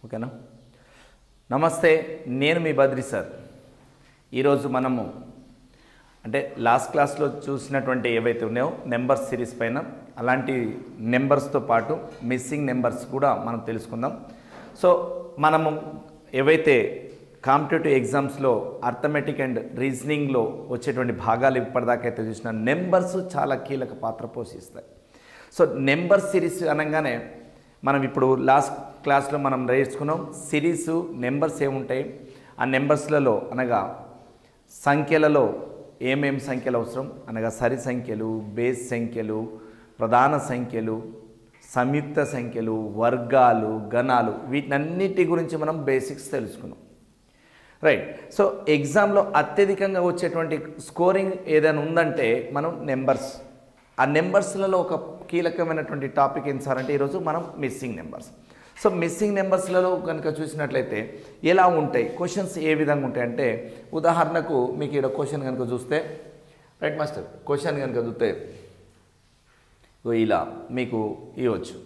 ఓకేనా. నమస్తే, నేను మీ బద్రి సార్. ఈరోజు మనము అంటే లాస్ట్ క్లాస్లో చూసినటువంటి ఏవైతే ఉన్నాయో నెంబర్స్ సిరీస్ పైన అలాంటి నెంబర్స్తో పాటు మిస్సింగ్ నెంబర్స్ కూడా మనం తెలుసుకుందాం. సో మనము ఏవైతే కాంపిటేటివ్ ఎగ్జామ్స్లో అర్థమెటిక్ అండ్ రీజనింగ్లో వచ్చేటువంటి భాగాలు ఇప్పటిదాకైతే చూసిన నెంబర్స్ చాలా కీలక పాత్ర పోషిస్తాయి. సో నెంబర్ సిరీస్ అనగానే మనం ఇప్పుడు లాస్ట్ క్లాస్లో మనం నేర్చుకున్నాం సిరీస్ నెంబర్స్ ఏముంటాయి, ఆ నెంబర్స్లలో అనగా సంఖ్యలలో ఏమేమి సంఖ్యలు అవసరం అనగా సరి సంఖ్యలు, బేస్ సంఖ్యలు, ప్రధాన సంఖ్యలు, సంయుక్త సంఖ్యలు, వర్గాలు, గణాలు, వీటన్నిటి గురించి మనం బేసిక్స్ తెలుసుకున్నాం. రైట్. సో ఎగ్జామ్లో అత్యధికంగా వచ్చేటువంటి స్కోరింగ్ ఏదైనా ఉందంటే మనం నెంబర్స్. ఆ నెంబర్స్లలో ఒక కీలకమైనటువంటి టాపిక్ ఏం సార్ అంటే ఈరోజు మనం మిస్సింగ్ నెంబర్స్. సో మిస్సింగ్ నెంబర్స్లలో కనుక చూసినట్లయితే ఎలా ఉంటాయి, క్వశ్చన్స్ ఏ విధంగా ఉంటాయి అంటే ఉదాహరణకు మీకు ఇక్కడ క్వశ్చన్ కనుక చూస్తే, రైట్ మాస్టర్, క్వశ్చన్ కనుక చూస్తే ఇలా మీకు ఇవ్వచ్చు.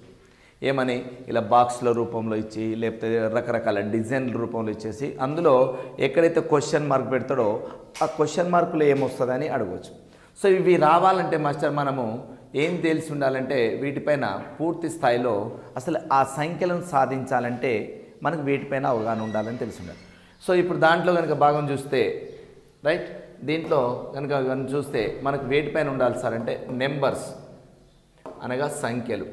ఏమని ఇలా బాక్స్ల రూపంలో ఇచ్చి లేకపోతే రకరకాల డిజైన్ల రూపంలో ఇచ్చేసి అందులో ఎక్కడైతే క్వశ్చన్ మార్క్ పెడతాడో ఆ క్వశ్చన్ మార్కులో ఏమొస్తుందని అడగవచ్చు. సో ఇవి రావాలంటే మాస్టర్ మనము ఏం తెలిసి ఉండాలంటే వీటిపైన పూర్తి స్థాయిలో అసలు ఆ సంఖ్యలను సాధించాలంటే మనకు వీటిపైన అవగాహన ఉండాలని తెలిసి ఉండాలి. సో ఇప్పుడు దాంట్లో కనుక భాగం చూస్తే, రైట్, దీంట్లో కనుక చూస్తే మనకు వేటిపైన ఉండాలి సార్ అంటే నెంబర్స్ అనగా సంఖ్యలు,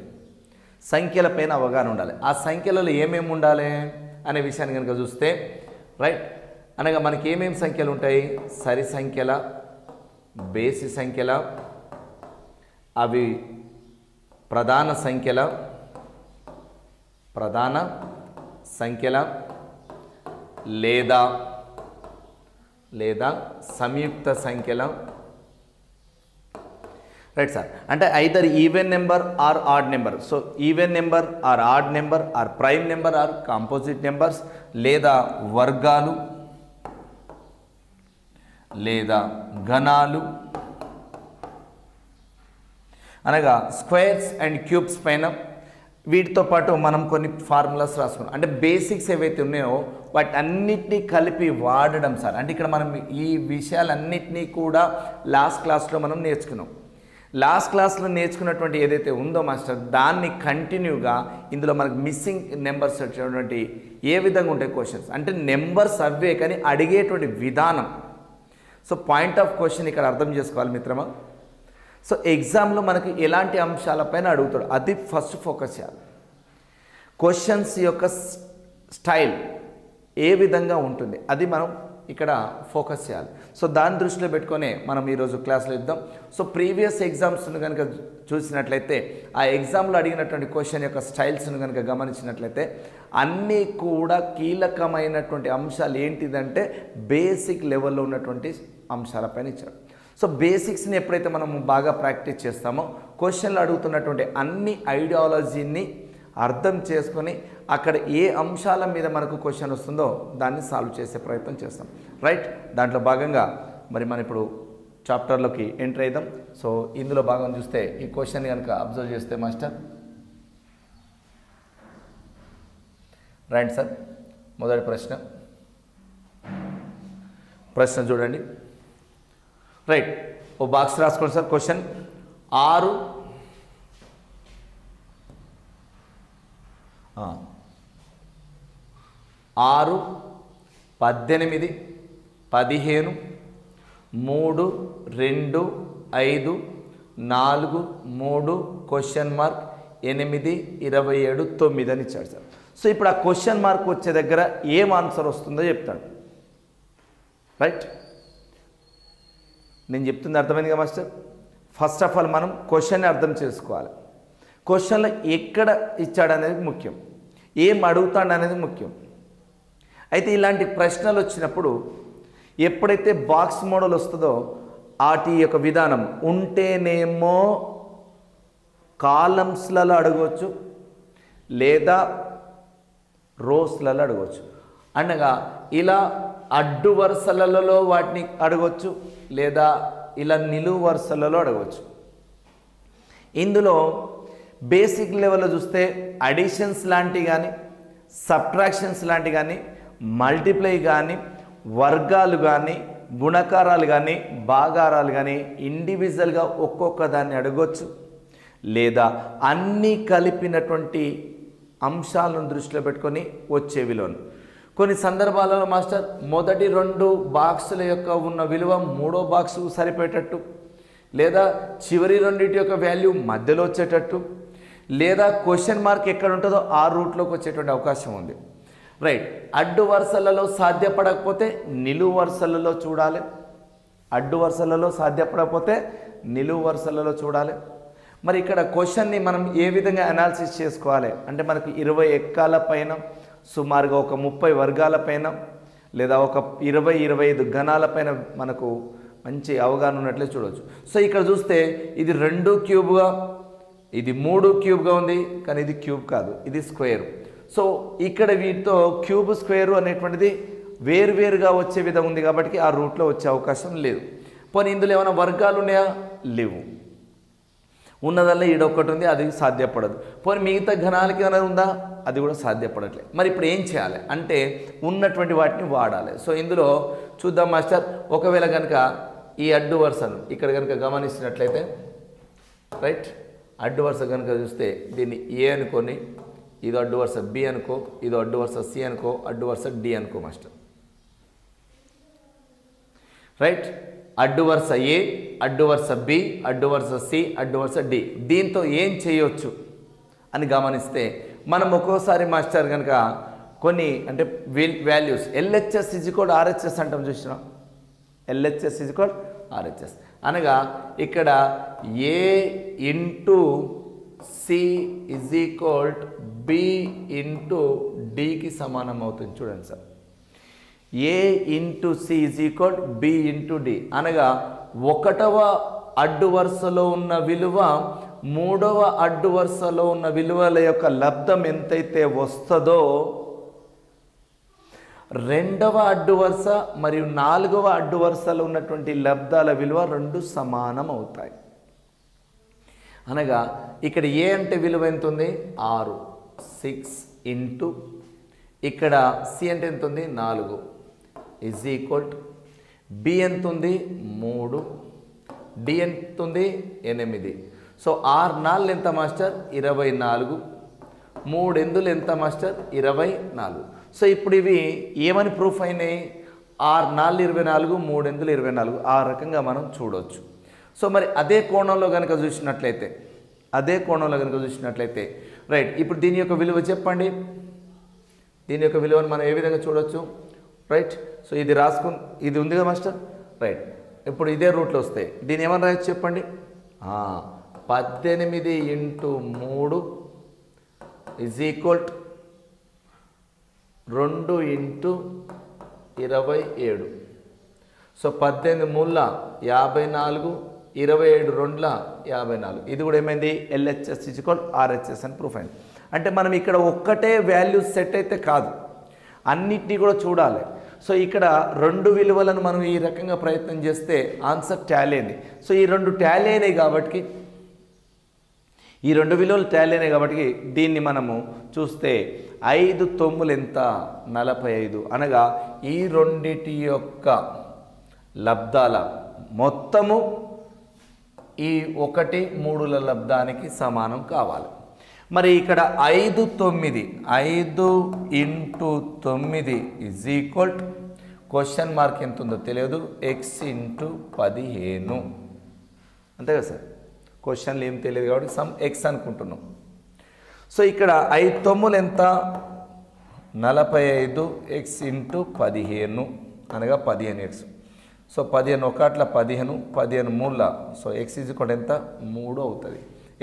సంఖ్యలపైన అవగాహన ఉండాలి. ఆ సంఖ్యలలో ఏమేమి ఉండాలి అనే విషయాన్ని కనుక చూస్తే, రైట్, అనగా మనకి ఏమేమి సంఖ్యలు ఉంటాయి, సరి సంఖ్యల, బేసి సంఖ్యల, అవి ప్రధాన సంఖ్యల లేదా సంయుక్త సంఖ్యల. రైట్ సార్, అంటే either even number or odd number. So even number or odd number or prime number or composite numbers, లేదా వర్గాలు, లేదా గణాలు, అనగా స్క్వేర్స్ అండ్ క్యూబ్స్ పైన. వీటితో పాటు మనం కొన్ని ఫార్ములాస్ రాసుకున్నాం. అంటే బేసిక్స్ ఏవైతే ఉన్నాయో వాటి అన్నిటినీ కలిపి వాడడం సార్. అంటే ఇక్కడ మనం ఈ విషయాలన్నింటినీ కూడా లాస్ట్ క్లాస్లో మనం నేర్చుకున్నాం. లాస్ట్ క్లాస్లో నేర్చుకున్నటువంటి ఏదైతే ఉందో మాస్టర్ దాన్ని కంటిన్యూగా ఇందులో మనకు మిస్సింగ్ నెంబర్స్ వచ్చేటువంటి ఏ విధంగా ఉంటాయి క్వశ్చన్స్ అంటే నెంబర్స్ అవే కానీ అడిగేటువంటి విధానం. సో పాయింట్ ఆఫ్ క్వశ్చన్ ఇక్కడ అర్థం చేసుకోవాలి మిత్రమా. సో ఎగ్జామ్లో మనకి ఎలాంటి అంశాలపైన అడుగుతాడు అది ఫస్ట్ ఫోకస్ చేయాలి. క్వశ్చన్స్ యొక్క స్టైల్ ఏ విధంగా ఉంటుంది అది మనం ఇక్కడ ఫోకస్ చేయాలి. సో దాన్ని దృష్టిలో పెట్టుకొని మనం ఈరోజు క్లాస్లో ఇద్దాం. సో ప్రీవియస్ ఎగ్జామ్స్ను కనుక చూసినట్లయితే ఆ ఎగ్జామ్లో అడిగినటువంటి క్వశ్చన్ యొక్క స్టైల్స్ను కనుక గమనించినట్లయితే అన్నీ కూడా కీలకమైనటువంటి అంశాలు ఏంటిదంటే బేసిక్ లెవెల్లో ఉన్నటువంటి అంశాలపైన ఇచ్చాడు. సో బేసిక్స్ని ఎప్పుడైతే మనం బాగా ప్రాక్టీస్ చేస్తామో క్వశ్చన్లు అడుగుతున్నటువంటి అన్ని ఐడియాలజీని అర్థం చేసుకొని అక్కడ ఏ అంశాల మీద మనకు క్వశ్చన్ వస్తుందో దాన్ని సాల్వ్ చేసే ప్రయత్నం చేస్తాం. రైట్, దాంట్లో భాగంగా మరి మనం ఇప్పుడు చాప్టర్లోకి ఎంటర్ అవుదాం. సో ఇందులో భాగం చూస్తే ఈ క్వశ్చన్ కనుక అబ్జర్వ్ చేస్తే మాస్టర్, రైట్ సార్, మొదటి ప్రశ్న చూడండి. రైట్, ఓ బాక్స్ రాసుకోండి సార్. క్వశ్చన్ 6 18 15 3 2 5 4 3 క్వశ్చన్ మార్క్ 8 27 9 అని ఇచ్చాడు సార్. సో ఇప్పుడు ఆ క్వశ్చన్ మార్క్ వచ్చే దగ్గర ఏం ఆన్సర్ వస్తుందో చెప్తాడు. రైట్, నేను చెప్తుంది అర్థమైందిగా మాస్టర్. ఫస్ట్ ఆఫ్ ఆల్ మనం క్వశ్చన్ని అర్థం చేసుకోవాలి. క్వశ్చన్లో ఎక్కడ ఇచ్చాడనేది ముఖ్యం, ఏం అడుగుతాడు అనేది ముఖ్యం. అయితే ఇలాంటి ప్రశ్నలు వచ్చినప్పుడు ఎప్పుడైతే బాక్స్ మోడల్ వస్తుందో వాటి యొక్క విధానం ఉంటేనేమో కాలమ్స్లలో అడగవచ్చు లేదా రోస్లలో అడగవచ్చు. అనగా ఇలా అడ్డు వరుసలలో వాటిని అడగవచ్చు లేదా ఇలా నిలువు వరుసలలో అడగవచ్చు. ఇందులో బేసిక్ లెవెల్లో చూస్తే అడిషన్స్ లాంటివి కానీ సబ్ట్రాక్షన్స్ లాంటి కానీ మల్టిప్లై కానీ వర్గాలు కానీ గుణకారాలు కానీ భాగారాలు కానీ ఇండివిజువల్గా ఒక్కొక్క దాన్ని అడగొచ్చు, లేదా అన్నీ కలిపినటువంటి అంశాలను దృష్టిలో పెట్టుకొని వచ్చే విలువను. కొన్ని సందర్భాలలో మాస్టర్ మొదటి 2 బాక్సుల యొక్క ఉన్న విలువ 3వ బాక్సుకు సరిపోయేటట్టు, లేదా చివరి రెండింటి యొక్క వాల్యూ మధ్యలో వచ్చేటట్టు, లేదా క్వశ్చన్ మార్క్ ఎక్కడ ఉంటుందో ఆ రూట్లోకి వచ్చేటువంటి అవకాశం ఉంది. రైట్. అడ్డు వరుసలలో సాధ్యపడకపోతే నిలువు వరుసలలో చూడాలి. అడ్డు వరుసలలో సాధ్యపడకపోతే నిలువు వరుసలలో చూడాలి. మరి ఇక్కడ క్వశ్చన్ని మనం ఏ విధంగా అనాలిసిస్ చేసుకోవాలి అంటే మనకు 20 ఎక్కాల పైన సుమారుగా ఒక 30 వర్గాల పైన లేదా ఒక 20-25 గణాల పైన మనకు మంచి అవగాహన ఉన్నట్లే చూడవచ్చు. సో ఇక్కడ చూస్తే ఇది 2 క్యూబ్గా, ఇది 3 క్యూబ్గా ఉంది, కానీ ఇది క్యూబ్ కాదు, ఇది స్క్వేర్. సో ఇక్కడ వీటితో క్యూబ్ స్క్వేర్ అనేటువంటిది వేరువేరుగా వచ్చే విధంగా ఉంది కాబట్టి ఆ రూట్లో వచ్చే అవకాశం లేదు. పోనీ ఇందులో ఏమైనా వర్గాలు ఉన్నాయా? లేవు. ఉన్నదల్లా ఈడొక్కటి ఉంది, అది సాధ్యపడదు. పోనీ మిగతా ఘనాలకి ఏమైనా ఉందా? అది కూడా సాధ్యపడట్లేదు. మరి ఇప్పుడు ఏం చేయాలి అంటే ఉన్నటువంటి వాటిని వాడాలి. సో ఇందులో చూద్దాం మాస్టర్. ఒకవేళ కనుక ఈ అడ్డు వరుసను ఇక్కడ కనుక గమనించినట్లయితే, రైట్, అడ్డు వరుస కనుక చూస్తే దీన్ని ఏ అనుకొని, ఇది అడ్డు వరుస బి అనుకో, ఇది అడ్డు వరుస సి అనుకో, అడ్డు వరుస డి అనుకో మాస్టర్. రైట్. అడ్డు వరుస ఏ, అడ్డు వరుస బి, అడ్డు వరుస సి, అడ్డు వరుస డి. దీంతో ఏం చేయొచ్చు అని గమనిస్తే మనం ఒక్కోసారి మాస్టర్ కనుక కొన్ని అంటే వాల్యూస్ ఎల్హెచ్ఎస్ = ఆర్హెచ్ఎస్ అంటాం, చూసినాం. ఎల్హెచ్ఎస్ = ఆర్హెచ్ఎస్ అనగా ఇక్కడ A into C B into డికి సమానం అవుతుంది. చూడండి sir, A into C B into D అనగా 1వ అడ్డు వరుసలో ఉన్న విలువ 3వ అడ్డు వరుసలో ఉన్న విలువల యొక్క లబ్ధం ఎంతైతే వస్తుందో 2వ అడ్డు వరుస మరియు 4వ అడ్డు వరుసలో ఉన్నటువంటి లబ్ధాల విలువ 2 సమానం అవుతాయి. అనగా ఇక్కడ ఏ అంటే విలువ ఎంత ఉంది? 6, 6 ఇంటూ ఇక్కడ సి అంటే ఎంత ఉంది? 4 = బి ఎంత ఉంది? 3, డి ఎంత ఉంది? 8. సో 6 4 ఎంత మాస్టర్? 24. 3 ఎందులు ఎంత మాస్టర్? 24. సో ఇప్పుడు ఇవి ఏమని ప్రూఫ్ అయినాయి? 6 4 24, 3 ఎందులు 24. ఆ రకంగా మనం చూడవచ్చు. సో మరి అదే కోణంలో కనుక చూసినట్లయితే రైట్, ఇప్పుడు దీని యొక్క విలువ చెప్పండి. దీని యొక్క విలువను మనం ఏ విధంగా చూడవచ్చు? రైట్. సో ఇది ఇది ఉంది కదా మాస్టర్. రైట్. ఇప్పుడు ఇదే రూట్లో వస్తాయి. దీన్ని ఏమని రాయొచ్చు చెప్పండి? 18 ఇంటూ 3 = 2 ఇంటూ 27. సో 18 మూల 54, 27 2ల 54. ఇది కూడా ఏమైంది? ఎల్హెచ్ఎస్ = ఆర్హెచ్ఎస్ అని ప్రూఫ్ అయింది. అంటే మనం ఇక్కడ ఒక్కటే వాల్యూ సెట్ అయితే కాదు, అన్నిటినీ కూడా చూడాలి. సో ఇక్కడ 2 విలువలను మనం ఈ రకంగా ప్రయత్నం చేస్తే ఆన్సర్ టాలీ అయింది. సో ఈ 2 టాలీ అయినాయి కాబట్టి, ఈ 2 విలువలు టాలీ అయినాయి కాబట్టి దీన్ని మనము చూస్తే 5 9 ఎంత? 45. అనగా ఈ రెండిటి యొక్క లబ్ధాల మొత్తము ఈ 1 3ల లబ్ధానికి సమానం కావాలి. మరి ఇక్కడ 5 9 5 ఇంటూ 9 = క్వశ్చన్ మార్క్ ఎంత ఉందో తెలియదు, x ఇంటూ 15. అంతే కదా సార్? క్వశ్చన్లు ఏం తెలియదు కాబట్టి సమ్ x అనుకుంటున్నాం. సో ఇక్కడ 5 9 ఎంత? 45, x ఇంటూ 15 అనగా 15x. సో 15 1 15, 15 3. సో x = ఎంత? 3 అవుతుంది.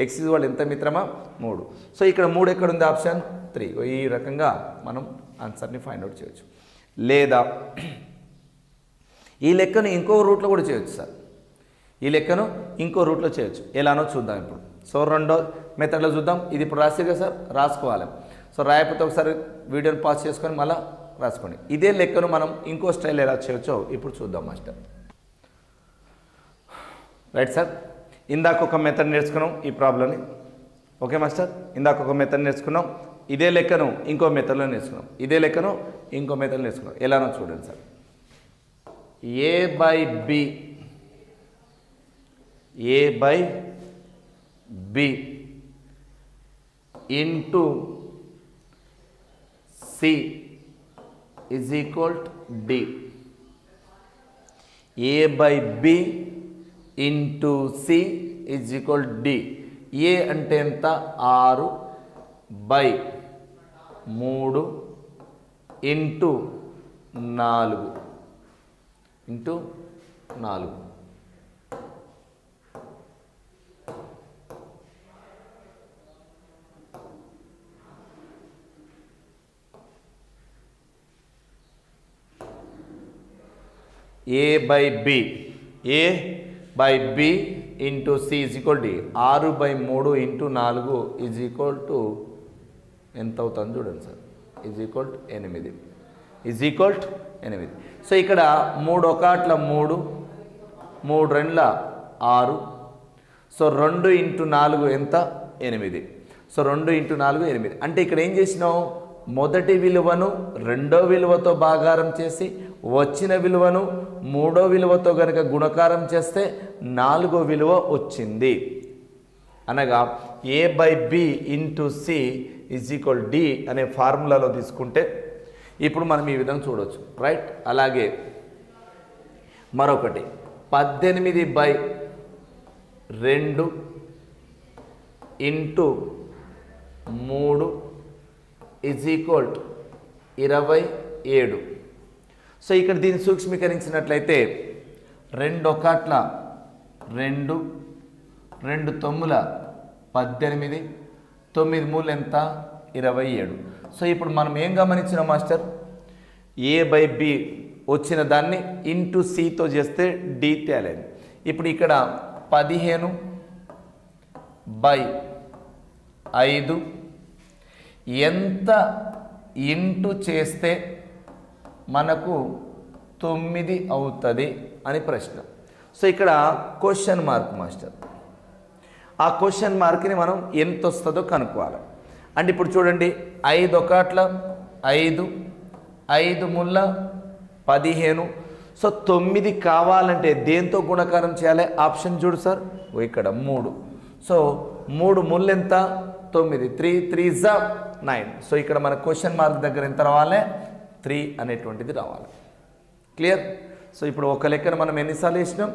x = ఎంత మిత్రమా? 3. సో ఇక్కడ 3 ఎక్కడ ఉంది? ఆప్షన్ 3. ఈ రకంగా మనం ఆన్సర్ని ఫైండ్ అవుట్ చేయొచ్చు. లేదా ఈ లెక్కను ఇంకో రూట్లో కూడా చేయొచ్చు సార్. ఈ లెక్కను ఇంకో రూట్లో చేయొచ్చు. ఎలానో చూద్దాం ఇప్పుడు. సో రెండో మెథడ్లో చూద్దాం. ఇది ఇప్పుడు రాసిగా సార్, రాసుకోవాలి. సో రాయకపోతే ఒకసారి వీడియోని పాస్ చేసుకొని మళ్ళీ రాసుకోండి. ఇదే లెక్కను మనం ఇంకో స్టైల్ ఎలా చేయొచ్చో ఇప్పుడు చూద్దాం మాస్టర్. రైట్ సార్, ఇందాక ఒక మెథడ్ నేర్చుకున్నాం ఈ ప్రాబ్లమ్ని. ఓకే మాస్టర్, ఇందాక ఒక మెథడ్ నేర్చుకున్నాం. ఇదే లెక్కను ఇంకో మెథడ్లో నేర్చుకున్నాం, ఇదే లెక్కను ఇంకో మెథడ్లో నేర్చుకున్నాం. ఎలానో చూడండి sir. A by B into C is equal to D. A by B into C is equal D. A అంటే ఎంత? 6/3 into 4 into 4. A by B into C is equal D. 6/3 into 4 is equal to ఎంత అవుతుంది చూడండి sir. Is equal to 8. Is equal to 8. So ఇక్కడ 3 1 3, 3 2 6. So 2 into 4 ఎంత? 8. So 2 into 4 8. అంటే ఇక్కడ ఏం చేసినావు? మొదటి విలువను రెండో విలువతో భాగారం చేసి వచ్చిన విలువను మూడో విలువతో కనుక గుణకారం చేస్తే 4వ విలువ వచ్చింది. అనగా A by B into C is equal D అనే ఫార్ములాలో తీసుకుంటే ఇప్పుడు మనం ఈ విధంగా చూడవచ్చు, రైట్. అలాగే మరొకటి 18/2 into 3 is equal to 27. So ఇక్కడ దీన్ని సూక్ష్మీకరించినట్లయితే 2 1 2, 2 9 18, 9 3 ఎంత? 27. సో ఇప్పుడు మనం ఏం గమనించినాం మాస్టర్? ఏ బై బి వచ్చిన దాన్ని ఇంటూ సితో చేస్తే డి తేలేదు. ఇప్పుడు ఇక్కడ 15/5 ఎంత ఇంటూ చేస్తే మనకు 9 అవుతుంది అని ప్రశ్న. సో ఇక్కడ క్వశ్చన్ మార్క్ మాస్టర్. ఆ క్వశ్చన్ మార్క్ని మనం ఎంత వస్తుందో కనుక్కోవాలి. అంటే ఇప్పుడు చూడండి, 5 1 5, 5 3 15. సో 9 కావాలంటే దేంతో గుణకారం చేయాలి? ఆప్షన్ చూడు సార్, ఇక్కడ 3. సో 3 3 ఎంత? 9. 3 3 9. సో ఇక్కడ మన క్వశ్చన్ మార్క్ దగ్గర ఎంత రావాలి? 3 అనేటువంటిది రావాలి. క్లియర్? సో ఇప్పుడు ఒక లెక్కను మనం ఎన్నిసార్లు వేసినాం?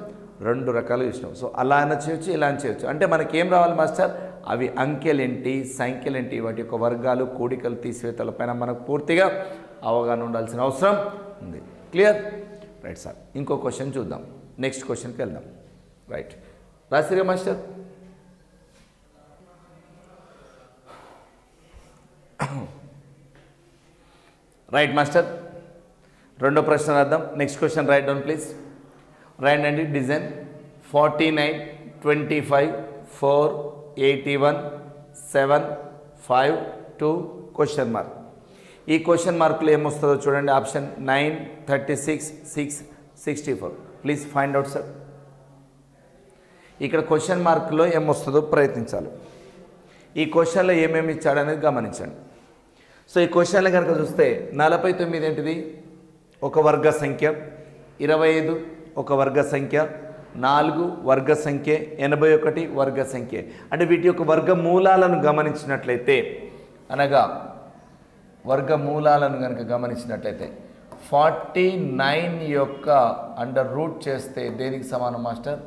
2 రకాలు వేసినాం. సో అలా అయినా చేయొచ్చు, ఇలా అని చేయొచ్చు. అంటే మనకేం రావాలి మాస్టర్? అవి అంకెలేంటి, సంఖ్యలేంటి, వాటి యొక్క వర్గాలు, కూడికలు, తీసివేతల పైన మనకు పూర్తిగా అవగాహన ఉండాల్సిన అవసరం ఉంది. క్లియర్? Right sir. ఇంకో క్వశ్చన్ చూద్దాం. నెక్స్ట్ క్వశ్చన్కి వెళ్దాం. రైట్, రాసిరా మాస్టర్. రైట్ మాస్టర్, రెండో ప్రశ్న రాద్దాం. Next question right down please. Right అండి. Design 49 25 4 81 7 5 2 question mark. ఈ క్వశ్చన్ మార్కులు ఏమొస్తుందో చూడండి. Option 9 36 6 64. Please find out sir. ఇక్కడ క్వశ్చన్ మార్కులో ఏమొస్తుందో ప్రయత్నించాలి. ఈ క్వశ్చన్లో ఏమేమి ఇచ్చాడనేది గమనించండి. సో ఈ క్వశ్చన్లో కనుక చూస్తే 49 ఏంటిది? ఒక వర్గ సంఖ్య, 25 ఒక వర్గ సంఖ్య, 4 వర్గ సంఖ్య, 81 వర్గ సంఖ్య. అంటే వీటి యొక్క వర్గ మూలాలను గమనించినట్లయితే, అనగా వర్గ మూలాలను కనుక గమనించినట్లయితే 49 యొక్క అండర్ రూట్ చేస్తే దేనికి సమానం మాస్టర్?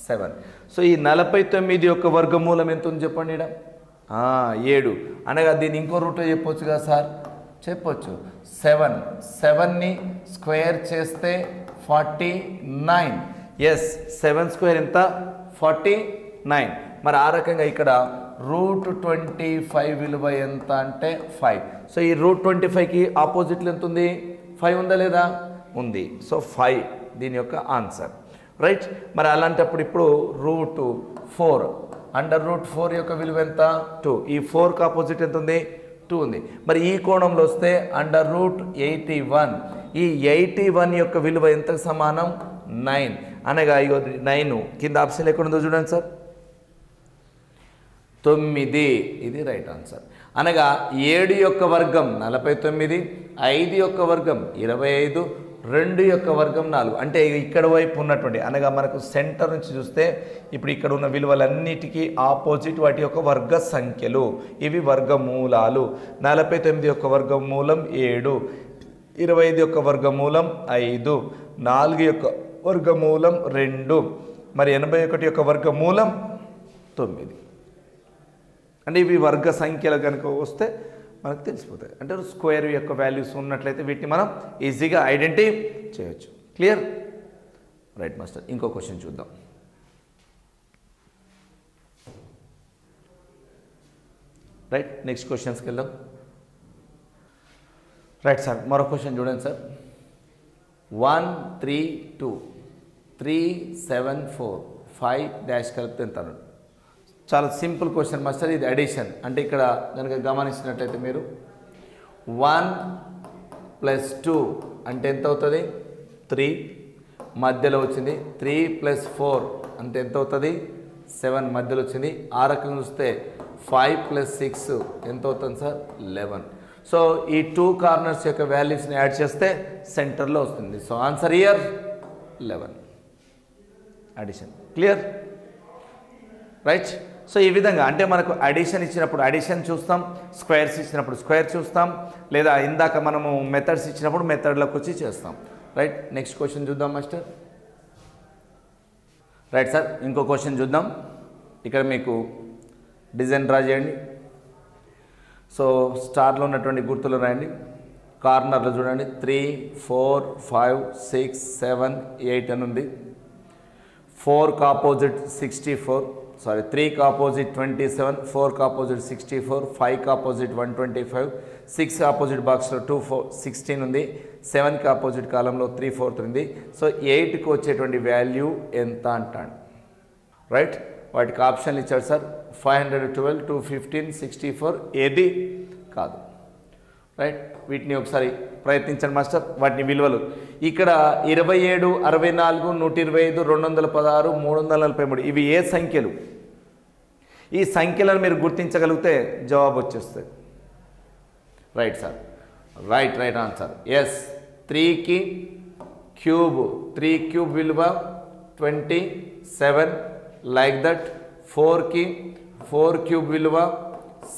7. సో ఈ 49 యొక్క వర్గమూలం ఎంత ఉంది చెప్పండి. ఇక్కడ 7. అనగా దీన్ని ఇంకో రూట్లో చెప్పొచ్చు కదా సార్? చెప్పొచ్చు. 7. 7ని స్క్వేర్ చేస్తే 49. ఎస్, 7 స్క్వేర్ ఎంత? 49. మరి ఆ రకంగా ఇక్కడ √25 విలువ ఎంత అంటే 5. సో ఈ √25కి ఆపోజిట్లో ఎంత ఉంది? 5 ఉందా లేదా? ఉంది. సో 5 దీని యొక్క ఆన్సర్. రైట్. మరి అలాంటప్పుడు ఇప్పుడు √4 అండర్ √4 యొక్క విలువ ఎంత? 2. ఈ 4కి ఆపోజిట్ ఎంత ఉంది? 2 ఉంది. మరి ఈ కోణంలో వస్తే అండర్ √81. ఈ 81 యొక్క విలువ ఎంతకు సమానం? 9. అనగా 9 కింద ఆప్షన్ ఎక్కడ ఉందో చూడండి సార్. 9. ఇది రైట్ ఆన్సర్. అనగా 7 యొక్క వర్గం 49, 5 యొక్క వర్గం 25, 2 యొక్క వర్గం 4. అంటే ఇక్కడ వైపు ఉన్నటువంటి అనగా మనకు సెంటర్ నుంచి చూస్తే ఇప్పుడు ఇక్కడ ఉన్న విలువలన్నిటికీ ఆపోజిట్ వాటి యొక్క వర్గ సంఖ్యలు. ఇవి వర్గమూలాలు. 49 యొక్క వర్గమూలం 7, 25 యొక్క వర్గమూలం 5, 4 యొక్క వర్గమూలం 2, మరి 81 యొక్క వర్గమూలం 9. అంటే ఇవి వర్గ సంఖ్యలు కనుక వస్తే మనకు తెలిసిపోతాయి. అంటే స్క్వేర్ యొక్క వాల్యూస్ ఉన్నట్లయితే వీటిని మనం ఈజీగా ఐడెంటిఫై చేయొచ్చు. క్లియర్? Right master. ఇంకో క్వశ్చన్ చూద్దాం. రైట్, నెక్స్ట్ క్వశ్చన్స్కి వెళ్దాం. రైట్ సార్, మరో క్వశ్చన్ చూడండి సార్. 1 3 2 3 7 4 5 డాష్ కలిపితే ఎంత? చాలా సింపుల్ క్వశ్చన్ మాస్టర్. ఇది అడిషన్. అంటే ఇక్కడ కనుక గమనించినట్లయితే మీరు 1 + 2 అంటే ఎంత అవుతుంది? 3. మధ్యలో వచ్చింది. 3 + 4 అంటే ఎంత అవుతుంది? 7. మధ్యలో వచ్చింది. ఆ రకంగా చూస్తే 5 + 6 ఎంత అవుతుంది సార్? 11. సో ఈ 2 కార్నర్స్ యొక్క వాల్యూస్ని యాడ్ చేస్తే సెంటర్లో వస్తుంది. So answer here 11. Addition. Clear? Right. So ఈ విధంగా అంటే మనకు అడిషన్ ఇచ్చినప్పుడు అడిషన్ చూస్తాం, స్క్వేర్స్ ఇచ్చినప్పుడు స్క్వేర్ చూస్తాం, లేదా ఇందాక మనము మెథడ్స్ ఇచ్చినప్పుడు మెథడ్లోకి వచ్చి చేస్తాం. రైట్, నెక్స్ట్ క్వశ్చన్ చూద్దాం మాస్టర్. రైట్ సార్, ఇంకో క్వశ్చన్ చూద్దాం. ఇక్కడ మీకు డిజైన్ డ్రా చేయండి. సో స్టార్లో ఉన్నటువంటి గుర్తులు రాయండి. కార్నర్లో చూడండి 3 4 5 6 7 8 అని ఉంది. 4కి ఆపోజిట్ 64, సారీ 3కి ఆపోజిట్ 27, 4కి ఆపోజిట్ 64, 5కి ఆపోజిట్ 125, 6 ఆపోజిట్ బాక్స్లో 2 4 16 ఉంది. 7కి ఆపోజిట్ కాలంలో 3 4 ఉంది. సో 8కి వచ్చేటువంటి వాల్యూ ఎంత అంటాడు. రైట్, వాటికి ఆప్షన్లు ఇచ్చాడు సార్. 512, 215, 64 ఏది కాదు. రైట్, వీటిని ఒకసారి ప్రయత్నించండి మాస్టర్. వాటిని విలువలు ఇక్కడ 27, 64, 125, 216, 343 ఇవి ఏ సంఖ్యలు? ఈ సంఖ్యలను మీరు గుర్తించగలిగితే జవాబు వచ్చేస్తుంది. Right sir, right answer. Yes, 3కి క్యూబ్, 3 క్యూబ్ విలువ 27 లైక్ దట్. 4కి 4 క్యూబ్ విలువ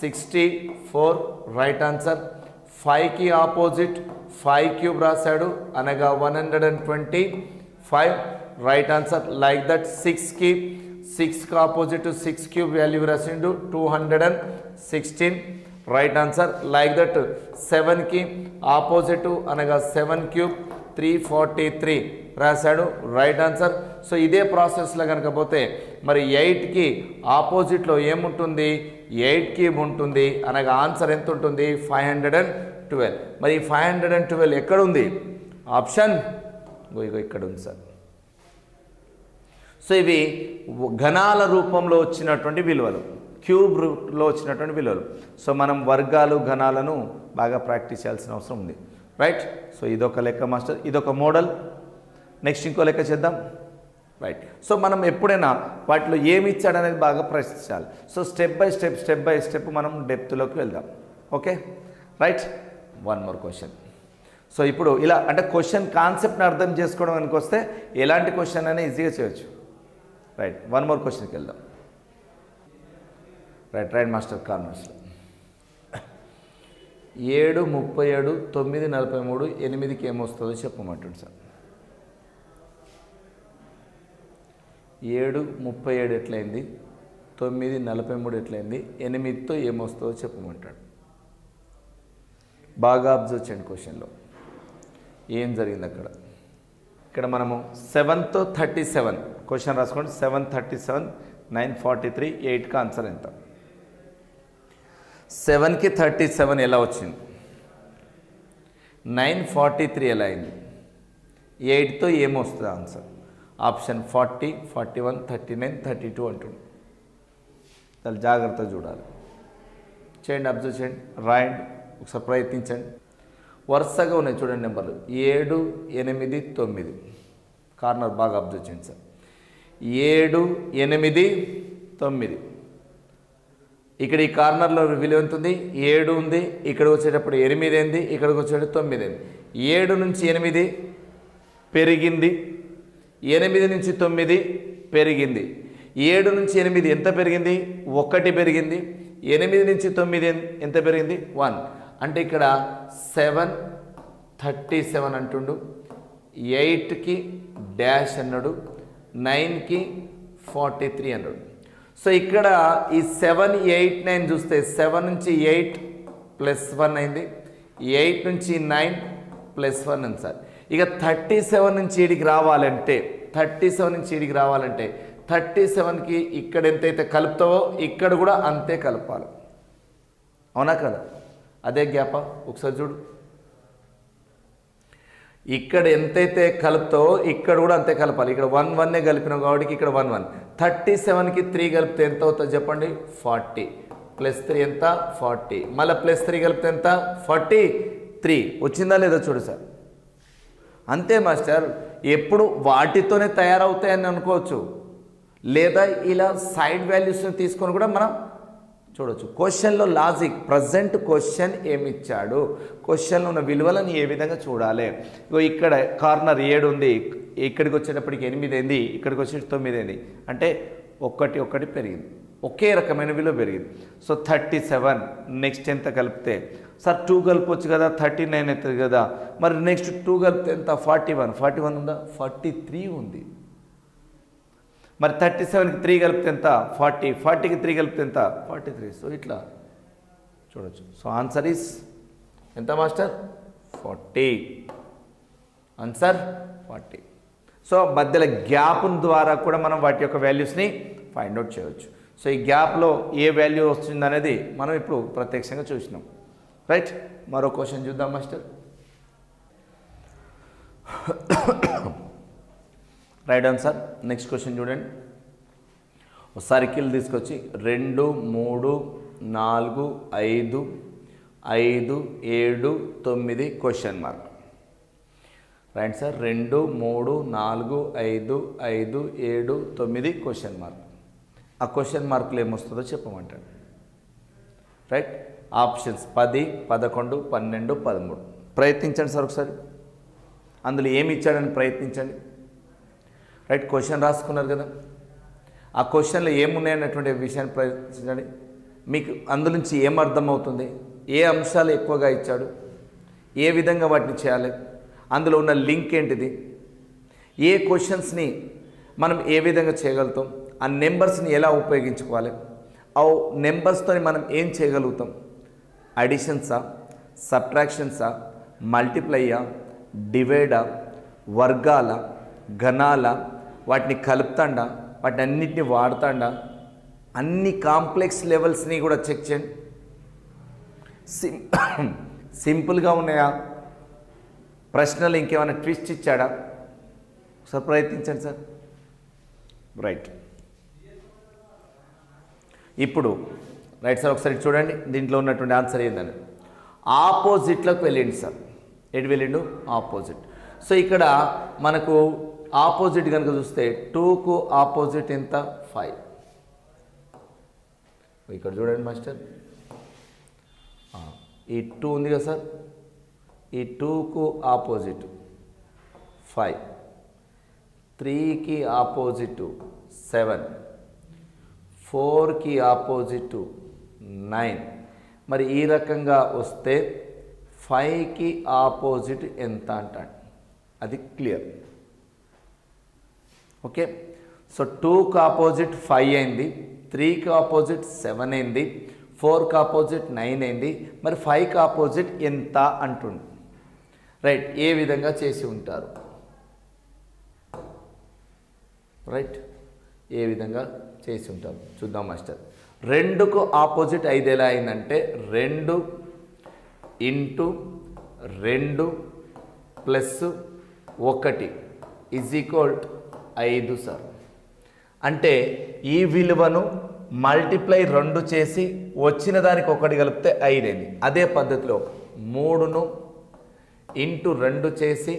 64 రైట్ ఆన్సర్. 5కి ఆపోజిట్ 5 క్యూబ్ రాశాడు అనగా 125 రైట్ ఆన్సర్ లైక్ దట్. 6కి ఆపోజిట్ 6 క్యూబ్ వాల్యూ రాసిండు 216 రైట్ ఆన్సర్ లైక్ దట్. 7కి ఆపోజిట్ అనగా 7 క్యూబ్ 343 రాశాడు రైట్ ఆన్సర్. సో ఇదే ప్రాసెస్లో కనుక పోతే మరి 8కి ఆపోజిట్లో ఏముంటుంది? 8 క్యూబ్ ఉంటుంది అనగా ఆన్సర్ ఎంత ఉంటుంది? 512. మరి 512 ఎక్కడ ఉంది? ఆప్షన్ ఇక్కడ ఉంది సార్. సో ఇవి ఘనాల రూపంలో వచ్చినటువంటి విలువలు, క్యూబ్ రూపంలో వచ్చినటువంటి విలువలు. సో మనం వర్గాలు ఘనాలను బాగా ప్రాక్టీస్ చేయాల్సిన అవసరం ఉంది. రైట్, సో ఇదొక లెక్క మాస్టర్, ఇదొక మోడల్. నెక్స్ట్ ఇంకో లెక్క చేద్దాం. రైట్, సో మనం ఎప్పుడైనా వాటిలో ఏమి ఇచ్చాడనేది బాగా ప్రశ్నించాలి. సో స్టెప్ బై స్టెప్ మనం డెప్త్లోకి వెళ్దాం. Okay right, one more question. So ఇప్పుడు ఇలా అంటే క్వశ్చన్ కాన్సెప్ట్ని అర్థం చేసుకోవడం కనుక వస్తే ఎలాంటి క్వశ్చన్ అయినా ఈజీగా చేయొచ్చు. రైట్, వన్ మోర్ క్వశ్చన్కి వెళ్దాం. Right master. కార్నర్స్లో 7 37 9 43 8కి ఏమొస్తుందో చెప్పమంటుంది సార్. 7 37 ఎట్లయింది, 9 43 ఎట్లయింది, 8తో ఏమొస్తుందో చెప్పమంటాడు. బాగా అబ్జర్వ్ చేయండి క్వశ్చన్లో ఏం జరిగింది అక్కడ. ఇక్కడ మనము 7తో 37 క్వశ్చన్ రాసుకోండి. 7 37 943 8కి ఆన్సర్ ఎంత? 7కి 37 ఎలా వచ్చింది? 943 ఎలా అయింది? 8తో ఏమొస్తుంది ఆన్సర్? ఆప్షన్ 40 41 39 32 అంటుంది. చాలా జాగ్రత్తగా చూడాలి. చేయండి, అబ్జర్వ్ చేయండి, రాయండి, ఒకసారి ప్రయత్నించండి. వరుసగా ఉన్నాయి చూడండి నెంబర్లు 7 8 9. కార్నర్ బాగా అబ్జర్వ్ చేయండి సార్. 7 8 9 ఇక్కడ ఈ కార్నర్లో విలువ ఎంత ఉంది 7 ఉంది, ఇక్కడికి వచ్చేటప్పుడు 8 ఏంది, ఇక్కడికి వచ్చేటప్పుడు 9 ఏంది. 7 నుంచి 8 పెరిగింది, 8 నుంచి 9 పెరిగింది. 7 నుంచి 8 ఎంత పెరిగింది, 1 పెరిగింది. 8 నుంచి 9 ఎంత పెరిగింది, 1. అంటే ఇక్కడ 737 అంటుండు, 8కి డాష్ అన్నాడు, 9కి 43 అన్నాడు. సో ఇక్కడ ఈ 7, 8, 9 చూస్తే 7 నుంచి 8 +1 అయింది, 8 నుంచి 9 +1 ఉంది సార్. ఇక 37 నుంచి ఈడికి రావాలంటే 37కి ఇక్కడ ఎంతైతే కలుపుతావో ఇక్కడ కూడా అంతే కలపాలి. అవునా కదా? అదే గ్యాపా? ఒకసారి చూడు, ఇక్కడ ఎంతైతే కలుపుతావో ఇక్కడ కూడా అంతే కలపాలి. ఇక్కడ 1 1 కలిపినాం కాబట్టి ఇక్కడ 1 1. 37కి 3 కలిపితే ఎంత అవుతుంది చెప్పండి, 40. +3 ఎంత, 40. మళ్ళీ +3 కలిపితే ఎంత, 43. వచ్చిందా లేదా చూడు సార్. అంతే మాస్టర్, ఎప్పుడు వాటితోనే తయారవుతాయని అనుకోవచ్చు, లేదా ఇలా సైడ్ వాల్యూస్ని తీసుకొని కూడా మనం చూడవచ్చు. క్వశ్చన్లో లాజిక్, ప్రజెంట్ క్వశ్చన్ ఏమి ఇచ్చాడు, క్వశ్చన్లో ఉన్న విలువలను ఏ విధంగా చూడాలి. ఇక్కడ కార్నర్ 7 ఉంది, ఇక్కడికి వచ్చేటప్పటికి 8 అయింది, ఇక్కడికి వచ్చేటప్పుడు 9 అయింది. అంటే 1 1 పెరిగింది, ఒకే రకమైన విలువ పెరిగింది. సో 37 నెక్స్ట్ ఎంత కలిపితే సార్ 2 కలపవచ్చు కదా, 39 అవుతుంది కదా. మరి నెక్స్ట్ 2 కలిపితే ఎంత, 41 ఉందా, 43 ఉంది. మరి 37కి 3 కలిపితే ఎంత, 40కి 3 కలిపితే ఎంత, 43. సో ఇట్లా చూడవచ్చు. సో ఆన్సర్ ఈస్ ఎంత మాస్టర్, 40. ఆన్సర్ 40. సో మధ్యలో గ్యాప్ ద్వారా కూడా మనం వాటి యొక్క వాల్యూస్ని ఫైండ్ అవుట్ చేయవచ్చు. సో ఈ గ్యాప్లో ఏ వాల్యూ వస్తుంది అనేది మనం ఇప్పుడు ప్రత్యక్షంగా చూసినాం. రైట్, మరో క్వశ్చన్ చూద్దాం master. Right answer. Next question చూడండి. ఒక సర్కిల్ తీసుకొచ్చి 2 3 4 5 5 7 9 question mark. Right sir, 2 3 4 5 5 7 9 question mark. ఆ క్వశ్చన్ మార్కులు ఏమొస్తుందో చెప్పమంటాడు. Right, options 10 11 12 13. ప్రయత్నించండి సార్ ఒకసారి, అందులో ఏమి ఇచ్చాడని ప్రయత్నించండి. రైట్, క్వశ్చన్ రాసుకున్నారు కదా, ఆ క్వశ్చన్లో ఏమున్నాయన్నటువంటి విషయాన్ని ప్రయత్నించండి. మీకు అందులోంచి ఏమర్థమవుతుంది, ఏ అంశాలు ఎక్కువగా ఇచ్చాడు, ఏ విధంగా వాటిని చేయాలి, అందులో ఉన్న లింక్ ఏంటిది, ఏ క్వశ్చన్స్ని మనం ఏ విధంగా చేయగలుగుతాం, ఆ నెంబర్స్ని ఎలా ఉపయోగించుకోవాలి, ఆ నెంబర్స్తో మనం ఏం చేయగలుగుతాం, అడిషన్సా, సబ్ట్రాక్షన్సా, మల్టిప్లైయా, డివైడా, వర్గాల, గణాల, వాటిని కలుపుతాండా, వాటిని అన్నిటిని వాడతాండా, అన్ని కాంప్లెక్స్ లెవెల్స్ని కూడా చెక్ చేయండి. సింపుల్గా ఉన్నాయా, ప్రశ్నలు ఇంకేమైనా ట్విస్ట్ ఇచ్చాడా, ఒకసారి ప్రయత్నించండి సార్. రైట్, ఇప్పుడు రైట్ సార్ ఒకసారి చూడండి, దీంట్లో ఉన్నటువంటి ఆన్సర్ ఏందని. ఆపోజిట్లోకి వెళ్ళండి సార్. ఎటు వెళ్ళిండు, ఆపోజిట్. సో ఇక్కడ మనకు ఆపోజిట్ కనుక చూస్తే 2కు ఆపోజిట్ ఎంత, 5. ఇక్కడ చూడండి మాస్టర్, ఈ 2 ఉంది కదా సార్, ఈ 2కు ఆపోజిట్ 5, 3కి ఆపోజిట్ 7, 4కి ఆపోజిట్ 9. మరి ఈ రకంగా వస్తే 5కి ఆపోజిట్ ఎంత అంటాడు, అది క్లియర్. ఓకే, సో 2కి ఆపోజిట్ 5 అయింది, 3కి ఆపోజిట్ 7 అయింది, 4కి ఆపోజిట్ 9 అయింది. మరి 5కి ఆపోజిట్ ఎంత అంటుంది. రైట్, ఏ విధంగా చేసి ఉంటారు, రైట్, ఏ విధంగా చేసి ఉంటారు చూద్దాం మాస్టర్. 2కు ఆపోజిట్ 5 ఎలా అయిందంటే 2 × 2 + 1 = 5 సార్. అంటే ఈ విలువను మల్టిప్లై 2 చేసి వచ్చిన దానికి 1 కలిపితే 5 అయింది. అదే పద్ధతిలో 3ను × 2 చేసి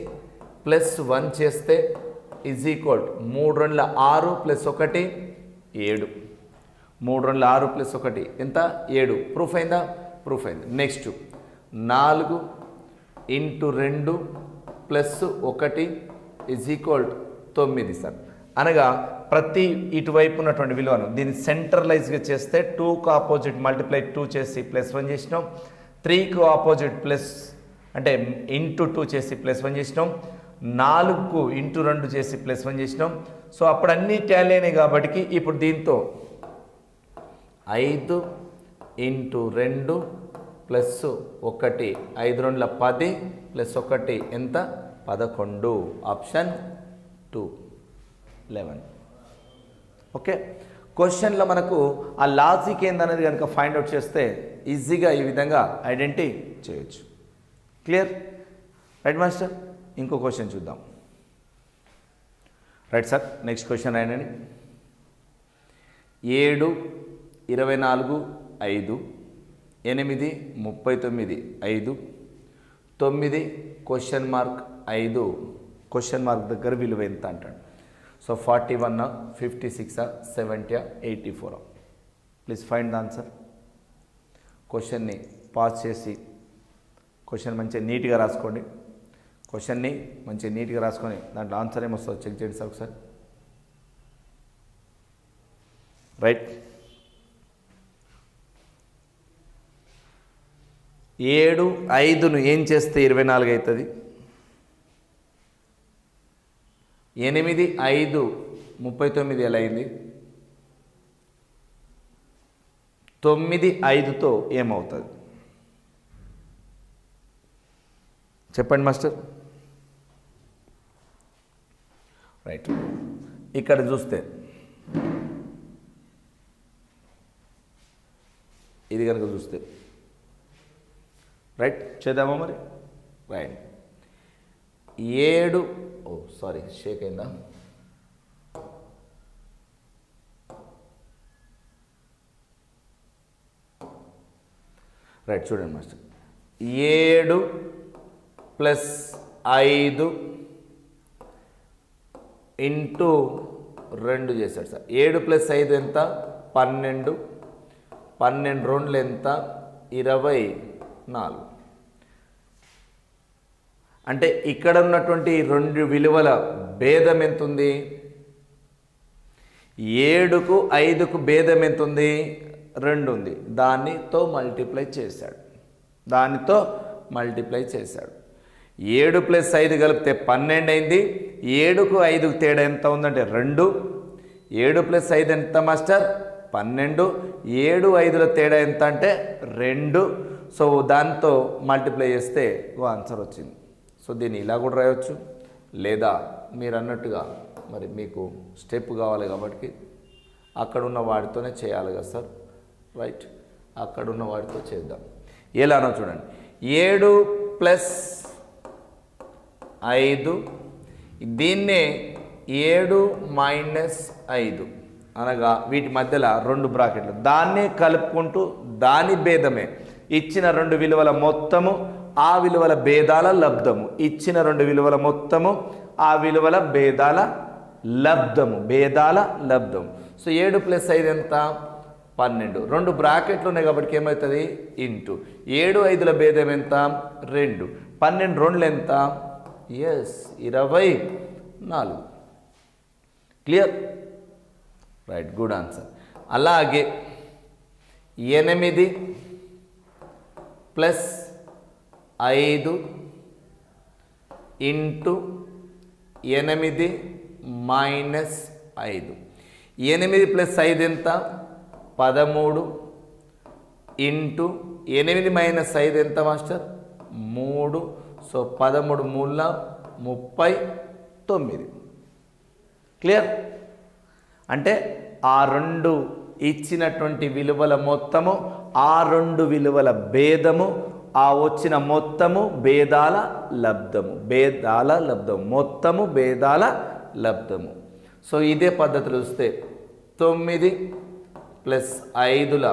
+1 చేస్తే = 3 × 2 = 6 + 1 7. 3 2 6 ప్లస్ 1 ఎంత 7 ప్రూఫ్ అయిందా ప్రూఫ్ అయింది next 4 into 2 plus 1 is equal 9 sir అనగా ప్రతి ఇటువైపు ఉన్నటువంటి విలువను దీన్ని సెంట్రలైజ్గా చేస్తే 2కు ఆపోజిట్ మల్టిప్లై 2 చేసి +1 చేసినాం 3కు ఆపోజిట్ ప్లస్ అంటే ఇంటూ 2 చేసి +1 చేసినాం 4కు ఇంటూ 2 చేసి +1 చేసినాం సో అప్పుడు అన్నీ టాలీ అయినాయి కాబట్టి ఇప్పుడు దీంతో 5 ఇంటూ 2 ప్లస్ 1 5 2 10 ప్లస్ 1 ఎంత 11 ఆప్షన్ 2 11 ఓకే క్వశ్చన్లో మనకు ఆ లాజిక్ ఏందనేది కనుక ఫైండ్ అవుట్ చేస్తే ఈజీగా ఈ విధంగా ఐడెంటిఫై చేయొచ్చు క్లియర్ రైట్ మాస్టర్ ఇంకో క్వశ్చన్ చూద్దాం రైట్ సార్ నెక్స్ట్ క్వశ్చన్ రాయండి 7 24 5 8 39 5 9 క్వశ్చన్ మార్క్ 5 క్వశ్చన్ మార్క్ దగ్గర విలువ ఎంత అంటాడు so 41 56 70 84 please find the answer క్వశ్చన్ని పాస్ చేసి క్వశ్చన్ మంచిగా నీట్గా రాసుకోండి క్వశ్చన్ని మంచిగా నీట్గా రాసుకొని దాంట్లో ఆన్సర్ ఏమొస్తుందో చెక్ చేయండి సార్ ఒకసారి రైట్ 7 5ను ఏం చేస్తే 24 అవుతుంది 8 5 39 ఎలా అయింది 9 5తో ఏమవుతుంది చెప్పండి మాస్టర్ రైట్ ఇక్కడ చూస్తే ఇది కనుక చూస్తే రైట్ చేద్దామా మరి రైట్ 7 ఓ సారీ షేక్ అయిందా రైట్ చూడండి మాస్టర్ 7 ప్లస్ 5 ఇంటూ 2 చేశాడు సార్ 7 ప్లస్ 5 ఎంత 12 12 2 ఎంత 24 అంటే ఇక్కడ ఉన్నటువంటి రెండు విలువల భేదం ఎంత ఉంది 7కు 5కు భేదం ఎంత ఉంది 2 ఉంది దానితో మల్టిప్లై చేశాడు 7 ప్లస్ 5 కలిపితే 12 అయింది 7కు 5కు తేడా ఎంత ఉందంటే 2 7 ప్లస్ 5 ఎంత మాస్టర్ 12 7 5ల తేడా ఎంత అంటే 2 సో దాంతో మల్టిప్లై చేస్తే ఆన్సర్ వచ్చింది సో దీన్ని ఇలా కూడా రాయవచ్చు లేదా మీరు అన్నట్టుగా మరి మీకు స్టెప్ కావాలి కాబట్టి అక్కడ ఉన్న వాటితోనే చేయాలి కదా సార్ రైట్ అక్కడ ఉన్న వాటితో చేద్దాం ఎలానో చూడండి 7 ప్లస్ 5 దీన్నే 7 మైనస్ 5 అనగా వీటి మధ్యలో 2 బ్రాకెట్లు దాన్నే కలుపుకుంటూ దాని భేదమే ఇచ్చిన 2 విలువల మొత్తము ఆ విలువల భేదాల లబ్ధము ఇచ్చిన 2 విలువల మొత్తము ఆ విలువల భేదాల లబ్ధము సో 7 ప్లస్ 5 ఎంత 12 2 బ్రాకెట్లు ఉన్నాయి కాబట్టి ఏమవుతుంది ఇంటూ 7 5ల భేదం ఎంత 2 12 2 ఎంత ఎస్ 24 క్లియర్ రైట్ గుడ్ ఆన్సర్ అలాగే 8 ప్లస్ 5 ఇంటూ 8 మైనస్ 5 8 ప్లస్ 5 ఎంత 13 ఇంటూ 8 మైనస్ 5 ఎంత మాస్టర్ 3 సో 13 మూల 39 క్లియర్ అంటే ఆ 2 ఇచ్చినటువంటి విలువల మొత్తము ఆ 2 విలువల భేదము ఆ వచ్చిన మొత్తము భేదాల లబ్ధము మొత్తము భేదాల లబ్ధము సో ఇదే పద్ధతిలో చూస్తే 9 ప్లస్ 5ల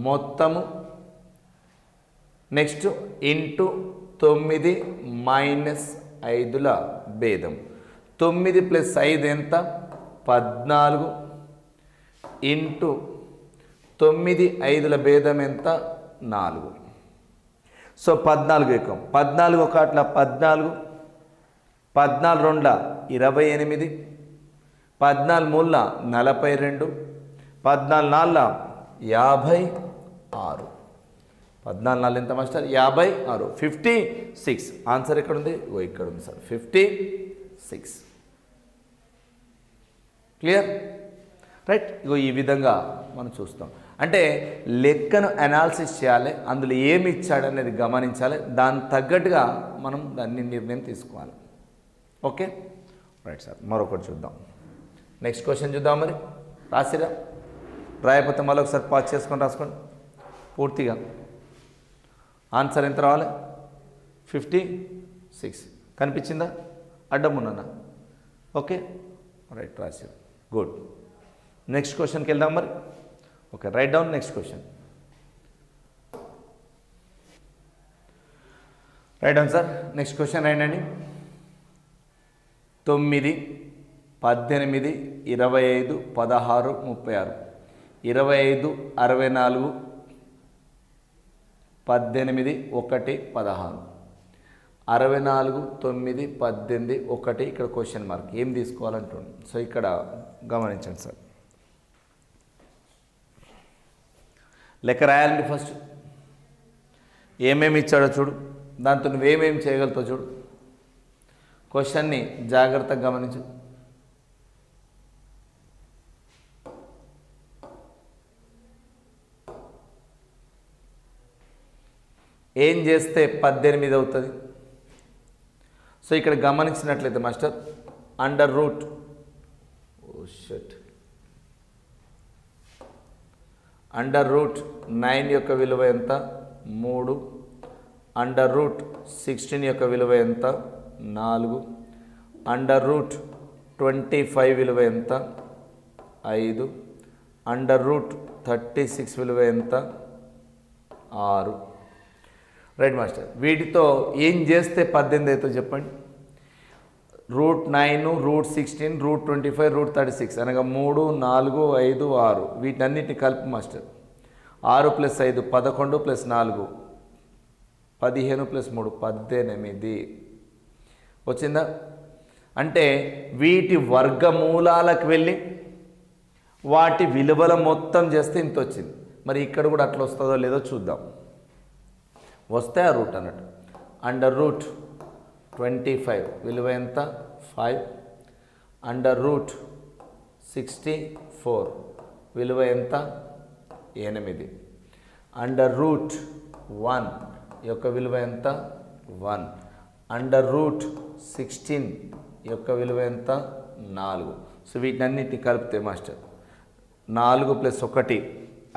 మొత్తము నెక్స్ట్ ఇంటూ 9 మైనస్ 5ల భేదం 9 ప్లస్ 5 ఎంత 14 ఇంటూ 9 5ల భేదం ఎంత 4. సో 14 ఎక్కువ 14 ఒకట్ల 14 14 రెండ్ల 28 14 మూల 42 14 నాళ్ళ 56. 14 నాళ్ళు ఎంత మాస్టర్ 56 56. ఆన్సర్ ఎక్కడ ఉంది ఇక్కడ ఉంది సార్ 56. Clear right. ఈ విధంగా మనం చూస్తాం. అంటే లెక్కను అనాలిసిస్ చేయాలి, అందులో ఏమి ఇచ్చాడనేది గమనించాలి, దానికి తగ్గట్టుగా మనం దాన్ని నిర్ణయం తీసుకోవాలి. Okay right sir. మరొకటి చూద్దాం. నెక్స్ట్ క్వశ్చన్ చూద్దాం. మరి రాసిరా, రాయకపోతే మళ్ళీ ఒకసారి పాజ్ చేసుకొని రాసుకోండి పూర్తిగా. ఆన్సర్ ఎంత రావాలి 56. కనిపించిందా అడ్డం ఉన్నానా? ఓకే రైట్ రాసిరా, గుడ్. నెక్స్ట్ క్వశ్చన్కి వెళ్దాం మరి. Okay right down next question. Right down sir. Next question రాయండి. 9 18 25 16 36 25 64 18 1 16 64 9 18 1. ఇక్కడ క్వశ్చన్ మార్క్ ఏం తీసుకోవాలంటుంది. సో ఇక్కడ గమనించండి సార్. లెక్క రాయాలండి. ఫస్ట్ ఏమేమి ఇచ్చాడో చూడు, దాంతో నువ్వేమేమి చేయగలుగుతావు చూడు. క్వశ్చన్ని జాగ్రత్తగా గమనించు. ఏం చేస్తే 18 అవుతుంది? సో ఇక్కడ గమనించినట్లయితే master under root under root 9 యొక్క విలువ ఎంత 3. అండర్ రూట్ 16 యొక్క విలువ ఎంత 4. అండర్ రూట్ 25 విలువ ఎంత 5. అండర్ రూట్ 36 విలువ ఎంత 6. Right master. వీటితో ఏం చేస్తే 18 అవుతుందో చెప్పండి. రూట్ 9 రూట్ 16 రూట్ 25 రూట్ 36 అనగా 3 4 5 6 వీటన్నిటిని కలిపి మాస్టర్. 6 + 5 11 + 4 15 + 3 18 వచ్చిందా? అంటే వీటి వర్గమూలాలకు వెళ్ళి వాటి విలువల మొత్తం చేస్తే ఇంత వచ్చింది. మరి ఇక్కడ కూడా అట్లా వస్తుందో లేదో చూద్దాం. వస్తే ఆ రూట్ అన్నట్టు. అండర్ రూట్ 25 విలువ ఎంత 5. అండర్ రూట్ 64 విలువ ఎంత 8. అండర్ రూట్ 1 యొక్క విలువ ఎంత 1. అండర్ రూట్ 16 యొక్క విలువ ఎంత 4. సో వీటన్నిటిని కలిపితే మాస్టర్ 4 + 1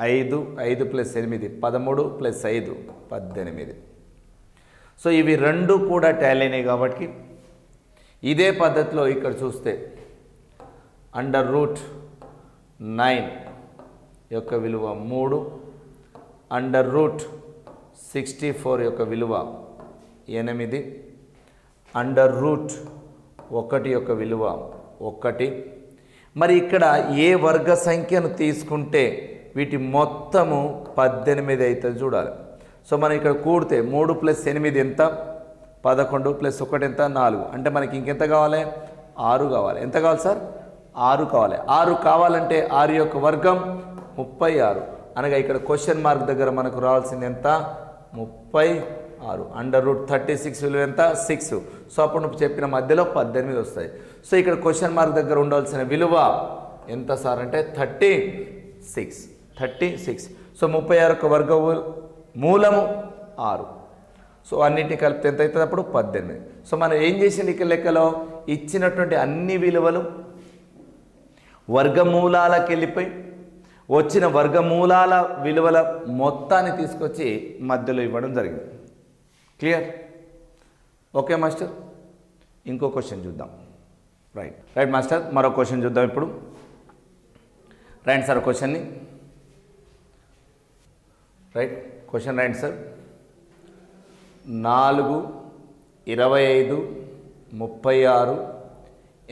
5 5 + 8 13 + 5 18. సో ఇవి రెండు కూడా టాలీ అయినాయి కాబట్టి ఇదే పద్ధతిలో ఇక్కడ చూస్తే అండర్ రూట్ 9 యొక్క విలువ 3. అండర్ రూట్ 64 యొక్క విలువ 8. అండర్ రూట్ 1 యొక్క విలువ 1. మరి ఇక్కడ ఏ వర్గ సంఖ్యను తీసుకుంటే వీటి మొత్తము 18 అవుతుంది చూడాలి. సో మనం ఇక్కడ కూడితే 3 + 8 ఎంత 11 + 1 ఎంత 4. అంటే మనకి ఇంకెంత కావాలి 6 కావాలి. ఎంత కావాలి సార్ 6 కావాలి. 6 కావాలంటే 6 యొక్క వర్గం 36 అనగా ఇక్కడ క్వశ్చన్ మార్క్ దగ్గర మనకు రావాల్సింది ఎంత 36. అండర్ రూట్ 36 విలువ ఎంత 6. సో అప్పుడు నువ్వు చెప్పిన మధ్యలో 18 వస్తాయి. సో ఇక్కడ క్వశ్చన్ మార్క్ దగ్గర ఉండాల్సిన విలువ ఎంత సార్ అంటే 36. సో 36 యొక్క వర్గ మూలము 6. సో అన్నిటిని కలిపితే ఎంత అవుతుంది అప్పుడు 18. సో మనం ఏం చేసింది ఇక్కడ లెక్కలో ఇచ్చినటువంటి అన్ని విలువలు వర్గమూలాలకు వెళ్ళిపోయి వచ్చిన వర్గమూలాల విలువల మొత్తాన్ని తీసుకొచ్చి మధ్యలో ఇవ్వడం జరిగింది. క్లియర్? Okay master. ఇంకో క్వశ్చన్ చూద్దాం. Right master. మరో క్వశ్చన్ చూద్దాం ఇప్పుడు. రైట్ సార్ క్వశ్చన్ని. Right question right sir. 4 25 36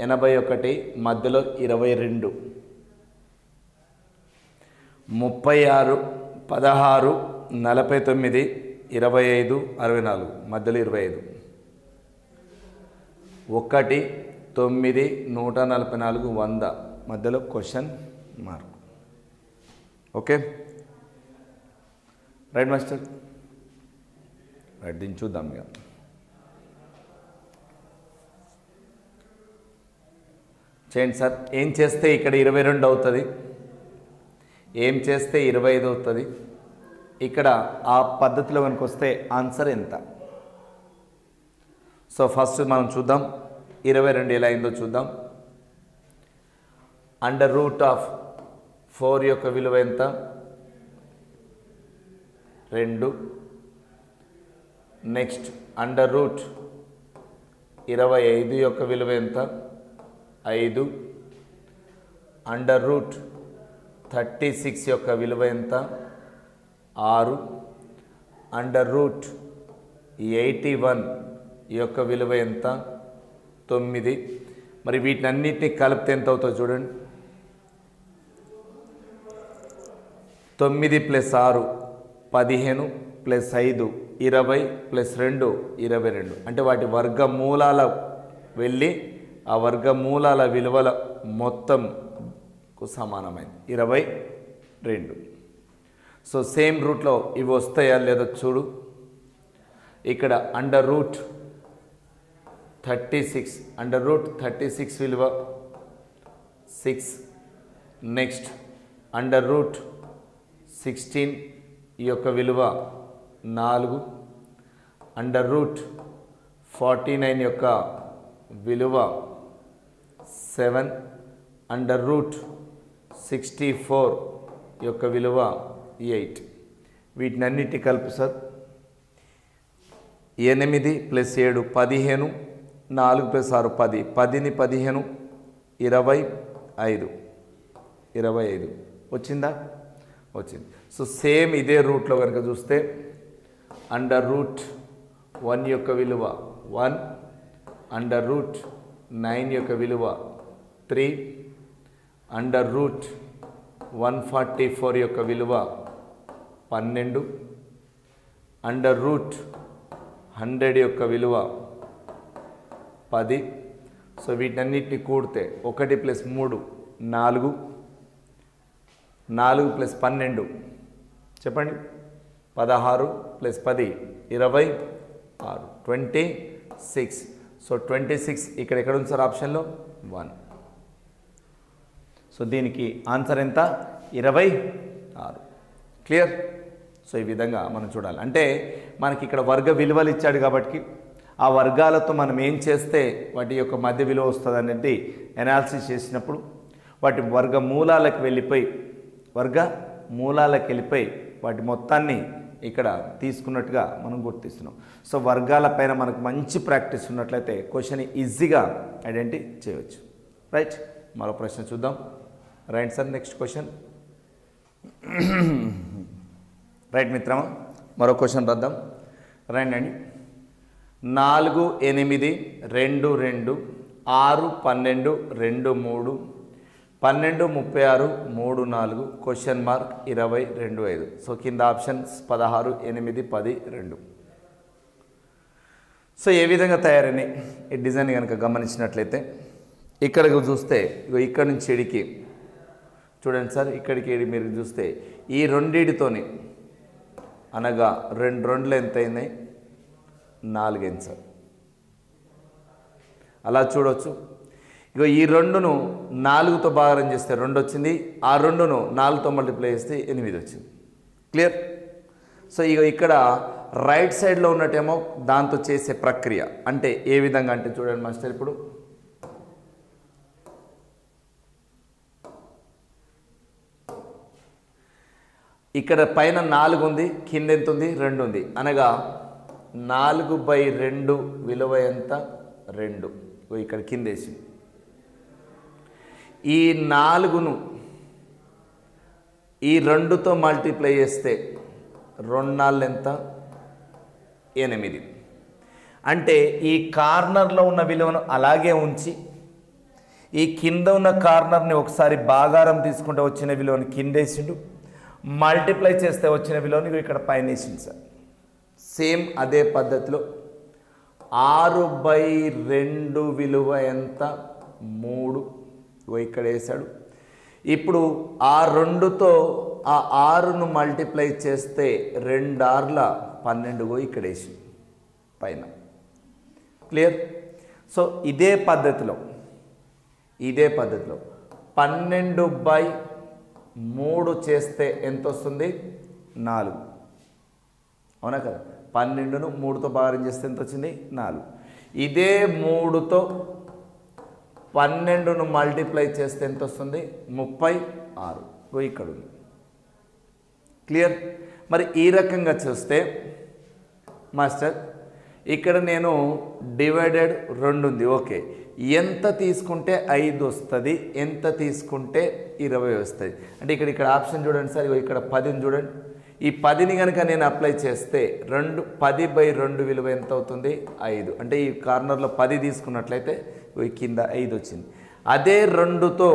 81 మధ్యలో 22 36, 16, 49, 25, 64 మధ్యలో 25 1, 9, 144, 100 మధ్యలో question mark. Okay right master. Right దీన్ని చూద్దాం ఇక. చేయండి సార్. ఏం చేస్తే ఇక్కడ 22 అవుతుంది, ఏం చేస్తే 25 అవుతుంది, ఇక్కడ ఆ పద్ధతిలో కనుక వస్తే ఆన్సర్ ఎంత? సో ఫస్ట్ మనం చూద్దాం 22 ఎలా అయిందో చూద్దాం. √4 యొక్క విలువ ఎంత? 2. నెక్స్ట్ √25 యొక్క విలువ ఎంత? 5. √36 యొక్క విలువ ఎంత? 6. √81 యొక్క విలువ ఎంత? 9. మరి వీటినన్నిటిని కలిపితే ఎంత అవుతుందో చూడండి. 9 + 6 15 + 5 20 + 2 22. అంటే వాటి వర్గమూలాల వెళ్ళి ఆ వర్గమూలాల విలువల మొత్తంకు సమానమైంది 22. సో సేమ్ రూట్లో ఇవి వస్తాయా లేదో చూడు. ఇక్కడ √36 విలువ 6. నెక్స్ట్ √16 యొక్క విలువ 4. √49 యొక్క విలువ 7. √64 యొక్క విలువ 8. వీటినన్నిటి కలుపు సార్. 8 + 7 15, 4 + 6 10, 10ని 15 25 వచ్చిందా? వచ్చింది. సో సేమ్ ఇదే రూట్లో కనుక చూస్తే √1 యొక్క విలువ 1, √9 యొక్క విలువ 3, √144 యొక్క విలువ 12, √100 యొక్క విలువ 10. సో వీటన్నిటిని కూడితే 1 + 3 4, 4 + 12 చెప్పండి. 16 + 10 26, 26. సో 26 ఎక్కడ ఉంది సార్? ఆప్షన్లో 1. సో దీనికి ఆన్సర్ ఎంత? 26. క్లియర్? సో ఈ విధంగా మనం చూడాలి. అంటే మనకి ఇక్కడ వర్గ విలువలు ఇచ్చాడు కాబట్టి ఆ వర్గాలతో మనం ఏం చేస్తే వాటి యొక్క మధ్య విలువ వస్తుంది అనేది ఎనాలిసిస్ చేసినప్పుడు వాటి వర్గ మూలాలకు వెళ్ళిపోయి వాటి మొత్తాన్ని ఇక్కడ తీసుకున్నట్టుగా మనం గుర్తిస్తున్నాం. సో వర్గాల పైన మనకు మంచి ప్రాక్టీస్ ఉన్నట్లయితే క్వశ్చన్ ఈజీగా ఐడెంటిఫై చేయవచ్చు. రైట్, మరో ప్రశ్న చూద్దాం. Right sir, next question. Right మిత్రమా, మరో క్వశ్చన్ రాద్దాం. రైట్ అండి. 4 8 2 2 6 12 2 3 12 36 3 4 క్వశ్చన్ మార్క్ 20 2 5. సో కింద ఆప్షన్స్ 16 8 10 2. సో ఏ విధంగా తయారైనాయి ఈ డిజైన్ కనుక గమనించినట్లయితే ఇక్కడికి చూస్తే ఇక్కడ నుంచి ఇడికి చూడండి సార్, ఇక్కడికి మీరు చూస్తే ఈ రెండిటితోని అనగా 2 2 ఎంత అయినాయి? 4 అయింది సార్. అలా చూడవచ్చు. ఈ 2ను 4తో భాగం చేస్తే 2 వచ్చింది, ఆ 2ను 4తో మల్టిప్లై చేస్తే 8 వచ్చింది. క్లియర్? సో ఇక్కడ రైట్ సైడ్లో ఉన్నట్టేమో దాంతో చేసే ప్రక్రియ అంటే ఏ విధంగా అంటే చూడండి మాస్టర్, ఇప్పుడు ఇక్కడ పైన 4 ఉంది, కింద ఎంత ఉంది? 2 ఉంది. అనగా 4/2 విలువ ఎంత? 2. ఇక్కడ కింద వేసి ఈ 4ను ఈ 2తో మల్టిప్లై చేస్తే 2 4 ఎంత? 8. అంటే ఈ కార్నర్లో ఉన్న విలువను అలాగే ఉంచి ఈ కింద ఉన్న కార్నర్ని ఒకసారి భాగారం తీసుకుంటే వచ్చిన విలువను కిందేసిండు, మల్టిప్లై చేస్తే వచ్చిన విలువని ఇక్కడ పైన వేసింది సార్. సేమ్ అదే పద్ధతిలో 6/2 విలువ ఎంత 3 ఇక్కడ వేసాడు. ఇప్పుడు ఆ 2తో ఆ 6ను మల్టిప్లై చేస్తే 2 6ల 12 ఇక్కడ వేసి పైన. క్లియర్? సో ఇదే పద్ధతిలో 12/3 చేస్తే ఎంత వస్తుంది 4. అవునా కదా? 12ను 3తో భాగం చేస్తే ఎంత వచ్చింది 4. ఇదే 3తో 12ను మల్టిప్లై చేస్తే ఎంత వస్తుంది 36. ఇక్కడ ఉంది. క్లియర్? మరి ఈ రకంగా చూస్తే మాస్టర్ ఇక్కడ నేను డివైడెడ్ 2 ఉంది. ఓకే, ఎంత తీసుకుంటే 5 వస్తుంది, ఎంత తీసుకుంటే 20 వస్తుంది అంటే ఇక్కడ ఆప్షన్ చూడండి సార్. ఇక్కడ 10ని చూడండి. ఈ 10ని కనుక నేను అప్లై చేస్తే 10/2 విలువ ఎంత అవుతుంది 5. అంటే ఈ కార్నర్లో 10 తీసుకున్నట్లయితే కింద 5 వచ్చింది. అదే 2తో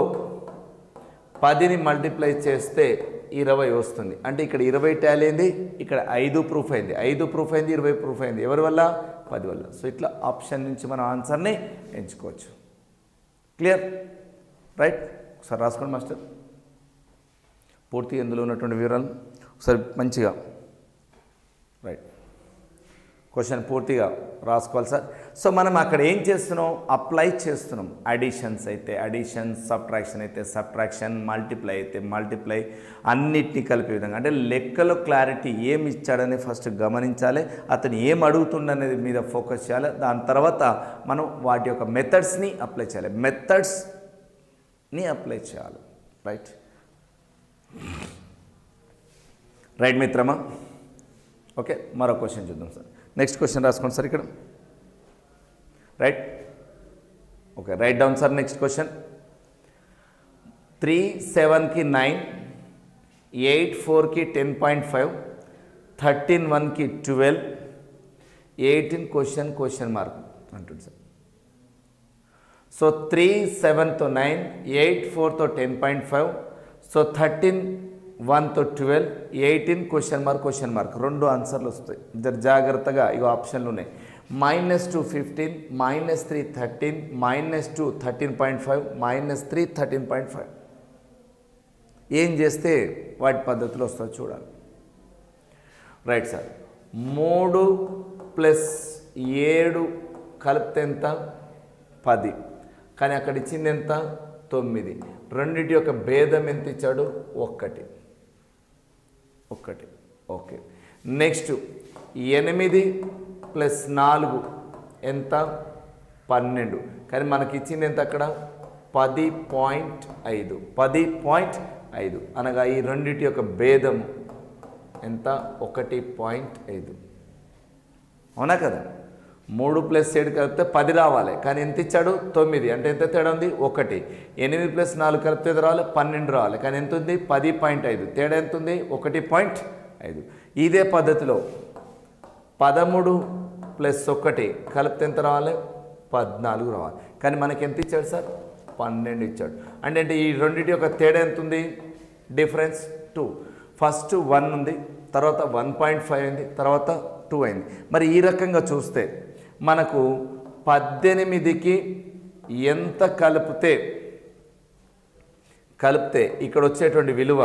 10ని మల్టిప్లై చేస్తే 20 వస్తుంది. అంటే ఇక్కడ 20 టాలీ అయింది, ఇక్కడ 5 ప్రూఫ్ అయింది, 5 ప్రూఫ్ అయింది, 20 ప్రూఫ్ అయింది. ఎవరి వల్ల? 10 వల్ల. సో ఇట్లా ఆప్షన్ నుంచి మనం ఆన్సర్ని ఎంచుకోవచ్చు. క్లియర్? రైట్? ఒకసారి రాసుకోండి మాస్టర్. పూర్తిగా ఇందులో ఉన్నటువంటి వివరాలు ఒకసారి మంచిగా రైట్ క్వశ్చన్ పూర్తిగా రాసుకోవాలి సార్. సో మనం అక్కడ ఏం చేస్తున్నాం? అప్లై చేస్తున్నాం. అడిషన్స్ అయితే అడిషన్, సబ్ట్రాక్షన్ అయితే సబ్ట్రాక్షన్, మల్టిప్లై అయితే మల్టిప్లై, అన్నిటినీ కలిపే విధంగా. అంటే లెక్కలో క్లారిటీ ఏమి ఇచ్చాడని ఫస్ట్ గమనించాలి, అతను ఏం అడుగుతుండనేది మీద ఫోకస్ చేయాలి. దాని తర్వాత మనం వాటి యొక్క మెథడ్స్ని అప్లై చేయాలి, మెథడ్స్ని అప్లై చేయాలి. రైట్ రైట్ మిత్రమా? ఓకే, మరో క్వశ్చన్ చూద్దాం సార్. నెక్స్ట్ క్వశ్చన్ రాసుకోండి సార్ ఇక్కడ. Right? Okay, right down sir. Next question 3 7కి 9, 8 4కి 10.5, 13 1కి 12, 18 క్వశ్చన్ మార్క్ అంటుంది sir. So 3 7తో 9, 8 4తో 10.5, so 13 1తో 12, 18 question mark 2 ఆన్సర్లు వస్తాయి. ఇద్దరు జాగ్రత్తగా ఇగో ఆప్షన్లు ఉన్నాయి. -2 15, -3 13, -2 13.5, -3 13.5. ఏం చేస్తే వాటి పద్ధతిలో వస్తుందో చూడాలి. Right sir. 3 + 7 కలిపితే ఎంత 10, కానీ అక్కడ ఇచ్చింది ఎంత 9. రెండింటి యొక్క భేదం ఎంత ఇచ్చాడు 1. ఓకే, నెక్స్ట్ 8 + 4 ఎంత 12, కానీ మనకి ఇచ్చింది ఎంత అక్కడ 10.5 అనగా ఈ రెండింటి యొక్క భేదం ఎంత 1.5. అవునా కదా? 3 + 7 కలిపితే 10 రావాలి, కానీ ఎంత ఇచ్చాడు 9. అంటే ఎంత తేడా ఉంది 1. 8 + 4 కలిపితే రావాలి 12 రావాలి, కానీ ఎంత ఉంది 10.5. తేడా ఎంత ఉంది 1.5. ఇదే పద్ధతిలో 13 + 1 కలిపితే ఎంత రావాలి 14 రావాలి, కానీ మనకి ఎంత ఇచ్చాడు సార్ 12 ఇచ్చాడు. అంటే ఈ రెండింటి యొక్క తేడా ఎంత ఉంది డిఫరెన్స్ 2. ఫస్ట్ 1 ఉంది, తర్వాత 1.5 అయింది, తర్వాత 2 అయింది. మరి ఈ రకంగా చూస్తే మనకు 18కి ఎంత కలిపితే ఇక్కడ వచ్చేటువంటి విలువ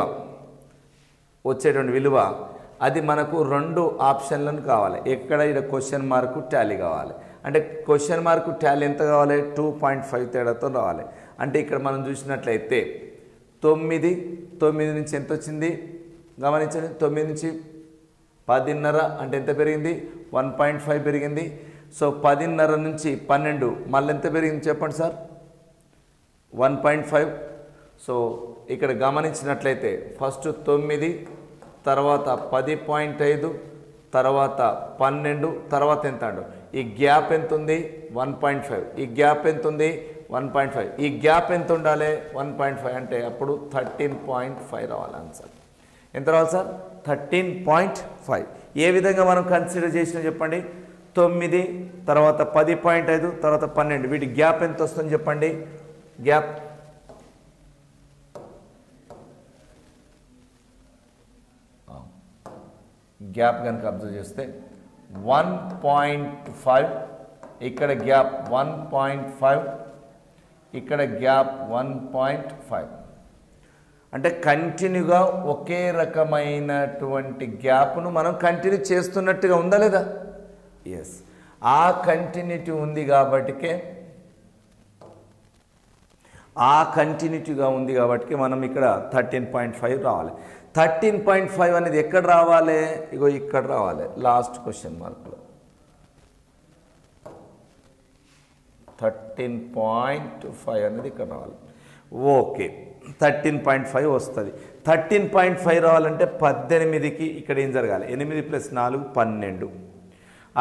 అది మనకు 2 ఆప్షన్లను కావాలి. ఎక్కడ ఇక్కడ క్వశ్చన్ మార్కు టాలీ కావాలి. అంటే క్వశ్చన్ మార్కు టాలీ ఎంత కావాలి 2.5 తేడాతో రావాలి. అంటే ఇక్కడ మనం చూసినట్లయితే 9 నుంచి ఎంత వచ్చింది గమనించండి. 9 నుంచి 10.5 అంటే ఎంత పెరిగింది 1.5 పెరిగింది. సో 10.5 నుంచి 12 మళ్ళీ ఎంత పెరిగింది చెప్పండి సార్ 1.5. సో ఇక్కడ గమనించినట్లయితే ఫస్ట్ 9, తర్వాత 10.5, తర్వాత 12, తర్వాత ఎంత అండు ఈ గ్యాప్ ఎంత ఉంది 1.5, ఈ గ్యాప్ ఎంత ఉంది 1.5, ఈ గ్యాప్ ఎంత ఉండాలి 1.5 అంటే అప్పుడు 13.5 రావాలి ఆన్సర్. ఎంత రావాలి సార్ 13.5. ఏ విధంగా మనం కన్సిడర్ చేసినా చెప్పండి 9, తర్వాత 10.5, తర్వాత 12, వీటి గ్యాప్ ఎంత వస్తుంది చెప్పండి. గ్యాప్ గ్యాప్ కనుక అబ్జర్వ్ చేస్తే 1.5, ఇక్కడ గ్యాప్ 1.5, ఇక్కడ గ్యాప్ 1.5. అంటే కంటిన్యూగా ఒకే రకమైనటువంటి గ్యాప్ను మనం కంటిన్యూ చేస్తున్నట్టుగా ఉందా లేదా? ఎస్, ఆ కంటిన్యూటీ ఉంది కాబట్టికే మనం ఇక్కడ 13.5 రావాలి. 13.5 అనేది ఎక్కడ రావాలి? ఇగో ఇక్కడ రావాలి, లాస్ట్ క్వశ్చన్ మార్క్లో 13.5 అనేది ఇక్కడ రావాలి. ఓకే, 13.5 వస్తుంది. 13.5 రావాలంటే 18కి ఇక్కడ ఏం జరగాలి? 8 + 4 12,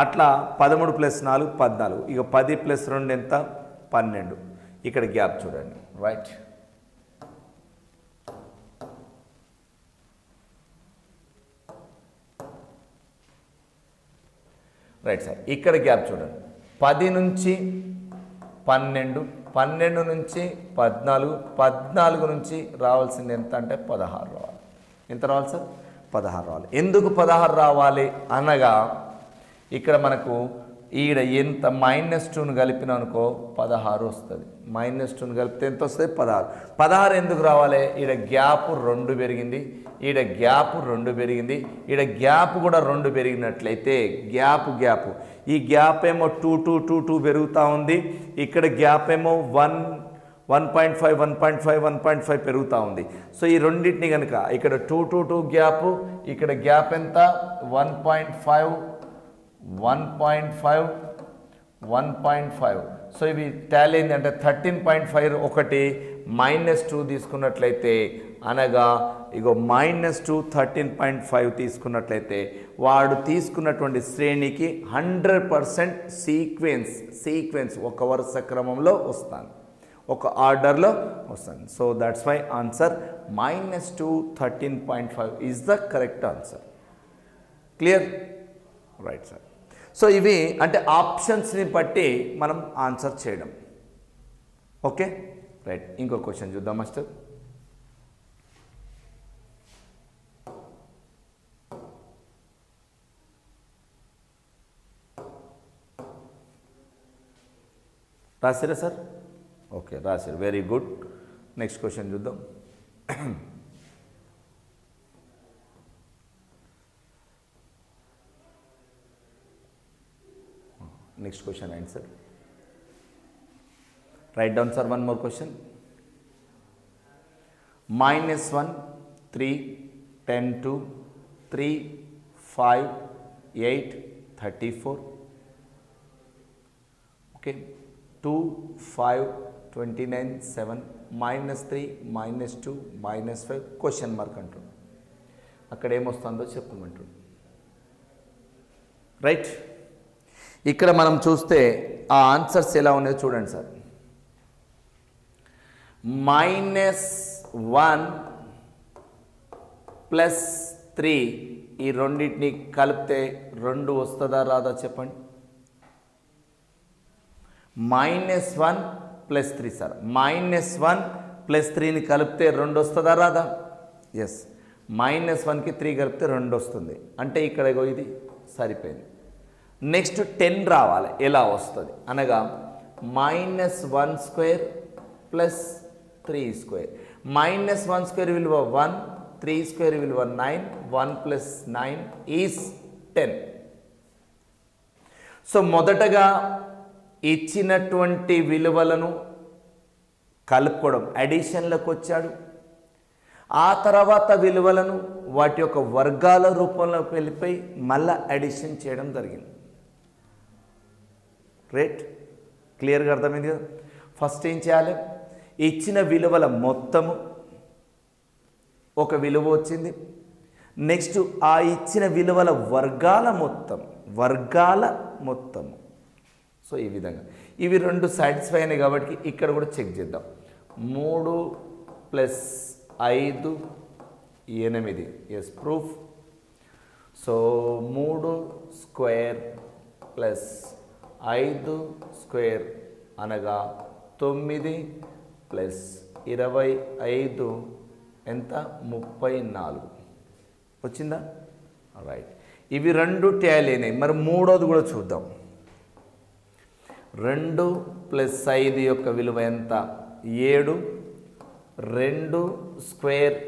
అట్లా 13 + 4 14, ఇక 10 + 2 ఎంత? 12. ఇక్కడ గ్యాప్ చూడండి, రైట్. రైట్ సార్, ఇక్కడ గ్యాప్ చూడండి, 10 నుంచి 12, 12 నుంచి 14, 14 నుంచి రావాల్సింది ఎంత అంటే 16 రావాలి. ఎంత రావాలి సార్? 16 రావాలి. ఎందుకు 16 రావాలి అనగా ఇక్కడ మనకు ఈడ ఎంత -2ను కలిపిన అనుకో 16 వస్తుంది. -2ను కలిపితే ఎంత వస్తుంది? 16. 16 ఎందుకు రావాలి? ఈడ గ్యాప్ 2 పెరిగింది, ఈడ గ్యాప్ 2 పెరిగింది, ఈడ గ్యాప్ కూడా 2 పెరిగినట్లయితే గ్యాప్ ఈ గ్యాప్ ఏమో 2 2 2 2 పెరుగుతూ ఉంది. ఇక్కడ గ్యాప్ ఏమో 1.5 1.5 1.5 పెరుగుతూ ఉంది. సో ఈ రెండింటిని కనుక ఇక్కడ 2 2 2 గ్యాప్, ఇక్కడ గ్యాప్ ఎంత? 1.5 1.5 1.5. సో ఇవి టాలీ అయింది అంటే 13.5 ఒకటి -2 తీసుకున్నట్లయితే అనగా ఇగో -2 13.5 తీసుకున్నట్లయితే వాడు తీసుకున్నటువంటి శ్రేణికి 100% సీక్వెన్స్ ఒక వరుస క్రమంలో వస్తాను, ఒక ఆర్డర్లో వస్తాను. So that's why answer -2 13.5 is the correct answer. Clear? Right sir. So ఇవి అంటే ఆప్షన్స్ని బట్టి మనం ఆన్సర్ చేయడం. Okay, right. ఇంకో క్వశ్చన్ చూద్దాం మాస్టర్. రాసిరా సార్? ఓకే, రాసిరు, వెరీ గుడ్. నెక్స్ట్ క్వశ్చన్ చూద్దాం. Next question answer. Write down sir one more question. -1 3 10 2 3 5 8 34. Okay, 2 5 29 7 -3 -2 -5 question mark అంటుంది. అక్కడ ఏమొస్తుందో చెప్పమంటుంది. రైట్, ఇక్కడ మనం చూస్తే ఆ ఆన్సర్స్ ఎలా ఉన్నాయో చూడండి సార్. -1 + 3 ఈ రెండింటిని కలిపితే 2 వస్తుందా రాదా చెప్పండి? -1 + 3 సార్, -1 + 3ని కలిపితే 2 వస్తుందా రాదా? ఎస్, -1కి 3 కలిపితే 2 వస్తుంది. అంటే ఇక్కడ ఇది సరిపోయింది. నెక్స్ట్ 10 రావాలి. ఎలా వస్తుంది అనగా -1² + 3² -1² విలువ 1, 3² విలువ 9, 1 + 9 ఈజ్ 10. సో మొదటగా ఇచ్చినటువంటి విలువలను కలుపుకోవడం, అడిషన్లకు వచ్చాడు. ఆ తర్వాత విలువలను వాటి యొక్క వర్గాల రూపంలోకి వెళ్ళిపోయి మళ్ళీ అడిషన్ చేయడం జరిగింది. రైట్, క్లియర్గా అర్థమైంది కదా? ఫస్ట్ ఏం చేయాలి? ఇచ్చిన విలువల మొత్తము ఒక విలువ వచ్చింది. నెక్స్ట్ ఆ ఇచ్చిన విలువల వర్గాల మొత్తము. సో ఈ విధంగా ఇవి 2 సాటిస్ఫై అయినాయి కాబట్టి ఇక్కడ కూడా చెక్ చేద్దాం. 3 + 5 8. Yes, proof. సో 3² + 5² అనగా 9 + 25 ఎంత? 34 వచ్చిందా? రైట్. ఇవి రెండు టాలీ అయినాయి. మరి మూడోది కూడా చూద్దాం. 2 + 5 యొక్క విలువ ఎంత? 7. 2 స్క్వేర్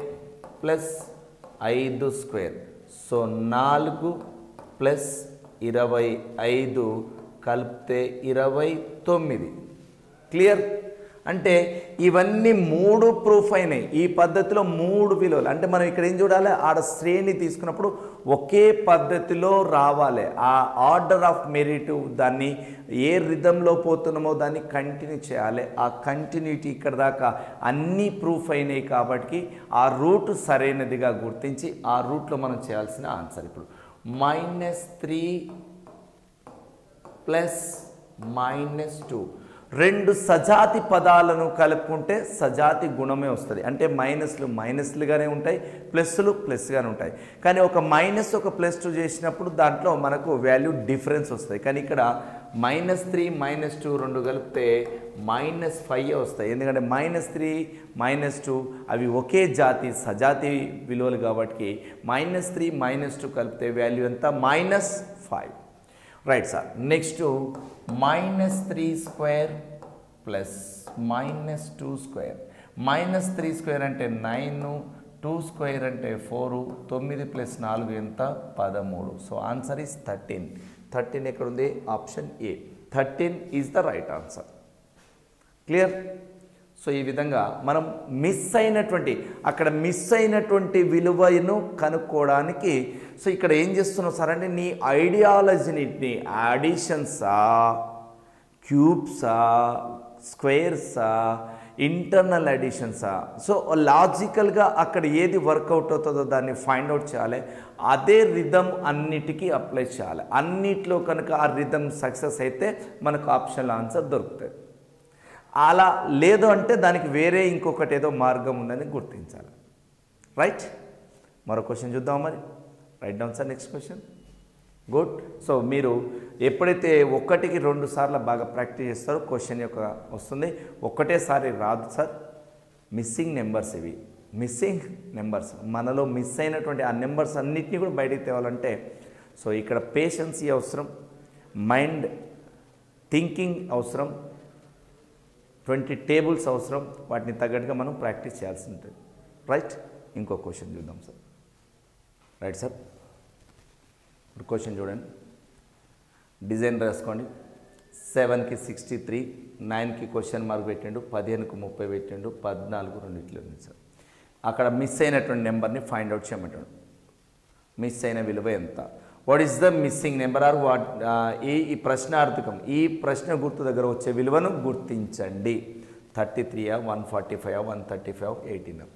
ప్లస్ 5 స్క్వేర్. సో 4 + 25 కలిపితే 29. క్లియర్? అంటే ఇవన్నీ 3 ప్రూఫ్ అయినాయి. ఈ పద్ధతిలో 3 విలువలు. అంటే మనం ఇక్కడ ఏం చూడాలి? ఆడ శ్రేణి తీసుకున్నప్పుడు ఒకే పద్ధతిలో రావాలి. ఆ ఆర్డర్ ఆఫ్ మెరిట్ దాన్ని ఏ రిధంలో పోతున్నామో దాన్ని కంటిన్యూ చేయాలి. ఆ కంటిన్యూటీ ఇక్కడ దాకా అన్నీ ప్రూఫ్ అయినాయి కాబట్టి ఆ రూట్ సరైనదిగా గుర్తించి ఆ రూట్లో మనం చేయాల్సిన ఆన్సర్ ఇప్పుడు -3 + -2. 2 సజాతి పదాలను కలుపుకుంటే సజాతి గుణమే వస్తుంది. అంటే మైనస్లు మైనస్లుగానే ఉంటాయి, ప్లస్లు ప్లస్గానే ఉంటాయి. కానీ ఒక మైనస్ ఒక +2 చేసినప్పుడు దాంట్లో మనకు వాల్యూ డిఫరెన్స్ వస్తాయి. కానీ ఇక్కడ -3 -2 రెండు కలిపితే -5 వస్తాయి. ఎందుకంటే -3 -2 అవి ఒకే జాతి సజాతి విలువలు కాబట్టి -3 -2 కలిపితే వాల్యూ ఎంత? -5. Right sir. నెక్స్ట్ -3² ప్లస్ -2² -3² అంటే 9, 2² అంటే 4, 9 + 4 ఎంత? 13. So answer is 13. 13 ఎక్కడ ఉంది? Option A. 13 is the right answer. Clear? So ఈ విధంగా మనం మిస్ అయినటువంటి విలువను కనుక్కోవడానికి సో ఇక్కడ ఏం చేస్తున్నావు సార్ అంటే నీ ఐడియాలజీని అడిషన్సా, క్యూబ్సా, స్క్వేర్సా, ఇంటర్నల్ అడిషన్సా, సో లాజికల్గా అక్కడ ఏది వర్కౌట్ అవుతుందో దాన్ని ఫైండ్ అవుట్ చేయాలి. అదే రిథం అన్నిటికీ అప్లై చేయాలి. అన్నిట్లో కనుక ఆ రిథం సక్సెస్ అయితే మనకు ఆప్షనల్ ఆన్సర్ దొరుకుతుంది. అలా లేదు అంటే దానికి వేరే ఇంకొకటి ఏదో మార్గం ఉందని గుర్తించాలి. రైట్? మరో క్వశ్చన్ చూద్దాం మరి. Right down sir next question. Good. So మీరు ఎప్పుడైతే 1కి 2 సార్లు బాగా ప్రాక్టీస్ చేస్తారో క్వశ్చన్ యొక్క వస్తుంది. ఒకటేసారి రాదు సార్. మిస్సింగ్ నెంబర్స్ ఇవి. మిస్సింగ్ నెంబర్స్ మనలో మిస్ అయినటువంటి ఆ నెంబర్స్ అన్నిటినీ కూడా బయటికి తేవాలంటే సో ఇక్కడ పేషెన్సీ అవసరం, మైండ్ థింకింగ్ అవసరం, 20 టేబుల్స్ అవసరం. వాటిని తగ్గట్టుగా మనం ప్రాక్టీస్ చేయాల్సి ఉంటుంది. రైట్? ఇంకో క్వశ్చన్ చూద్దాం సార్. Right sir. ఇప్పుడు క్వశ్చన్ చూడండి. డిజైన్ రాసుకోండి. 7కి 63, 9కి క్వశ్చన్ మార్క్ పెట్టిండు, 15కి 30 పెట్టిండు, 14 రెండిట్లో ఉంది సార్. అక్కడ మిస్ అయినటువంటి నెంబర్ని ఫైండ్ అవుట్ చేయమంటాడు. మిస్ అయిన విలువ ఎంత? What is the missing number or what? ఈ ప్రశ్నార్థకం, ఈ ప్రశ్న గుర్తు దగ్గర వచ్చే విలువను గుర్తించండి. 33, 145, 135, 18.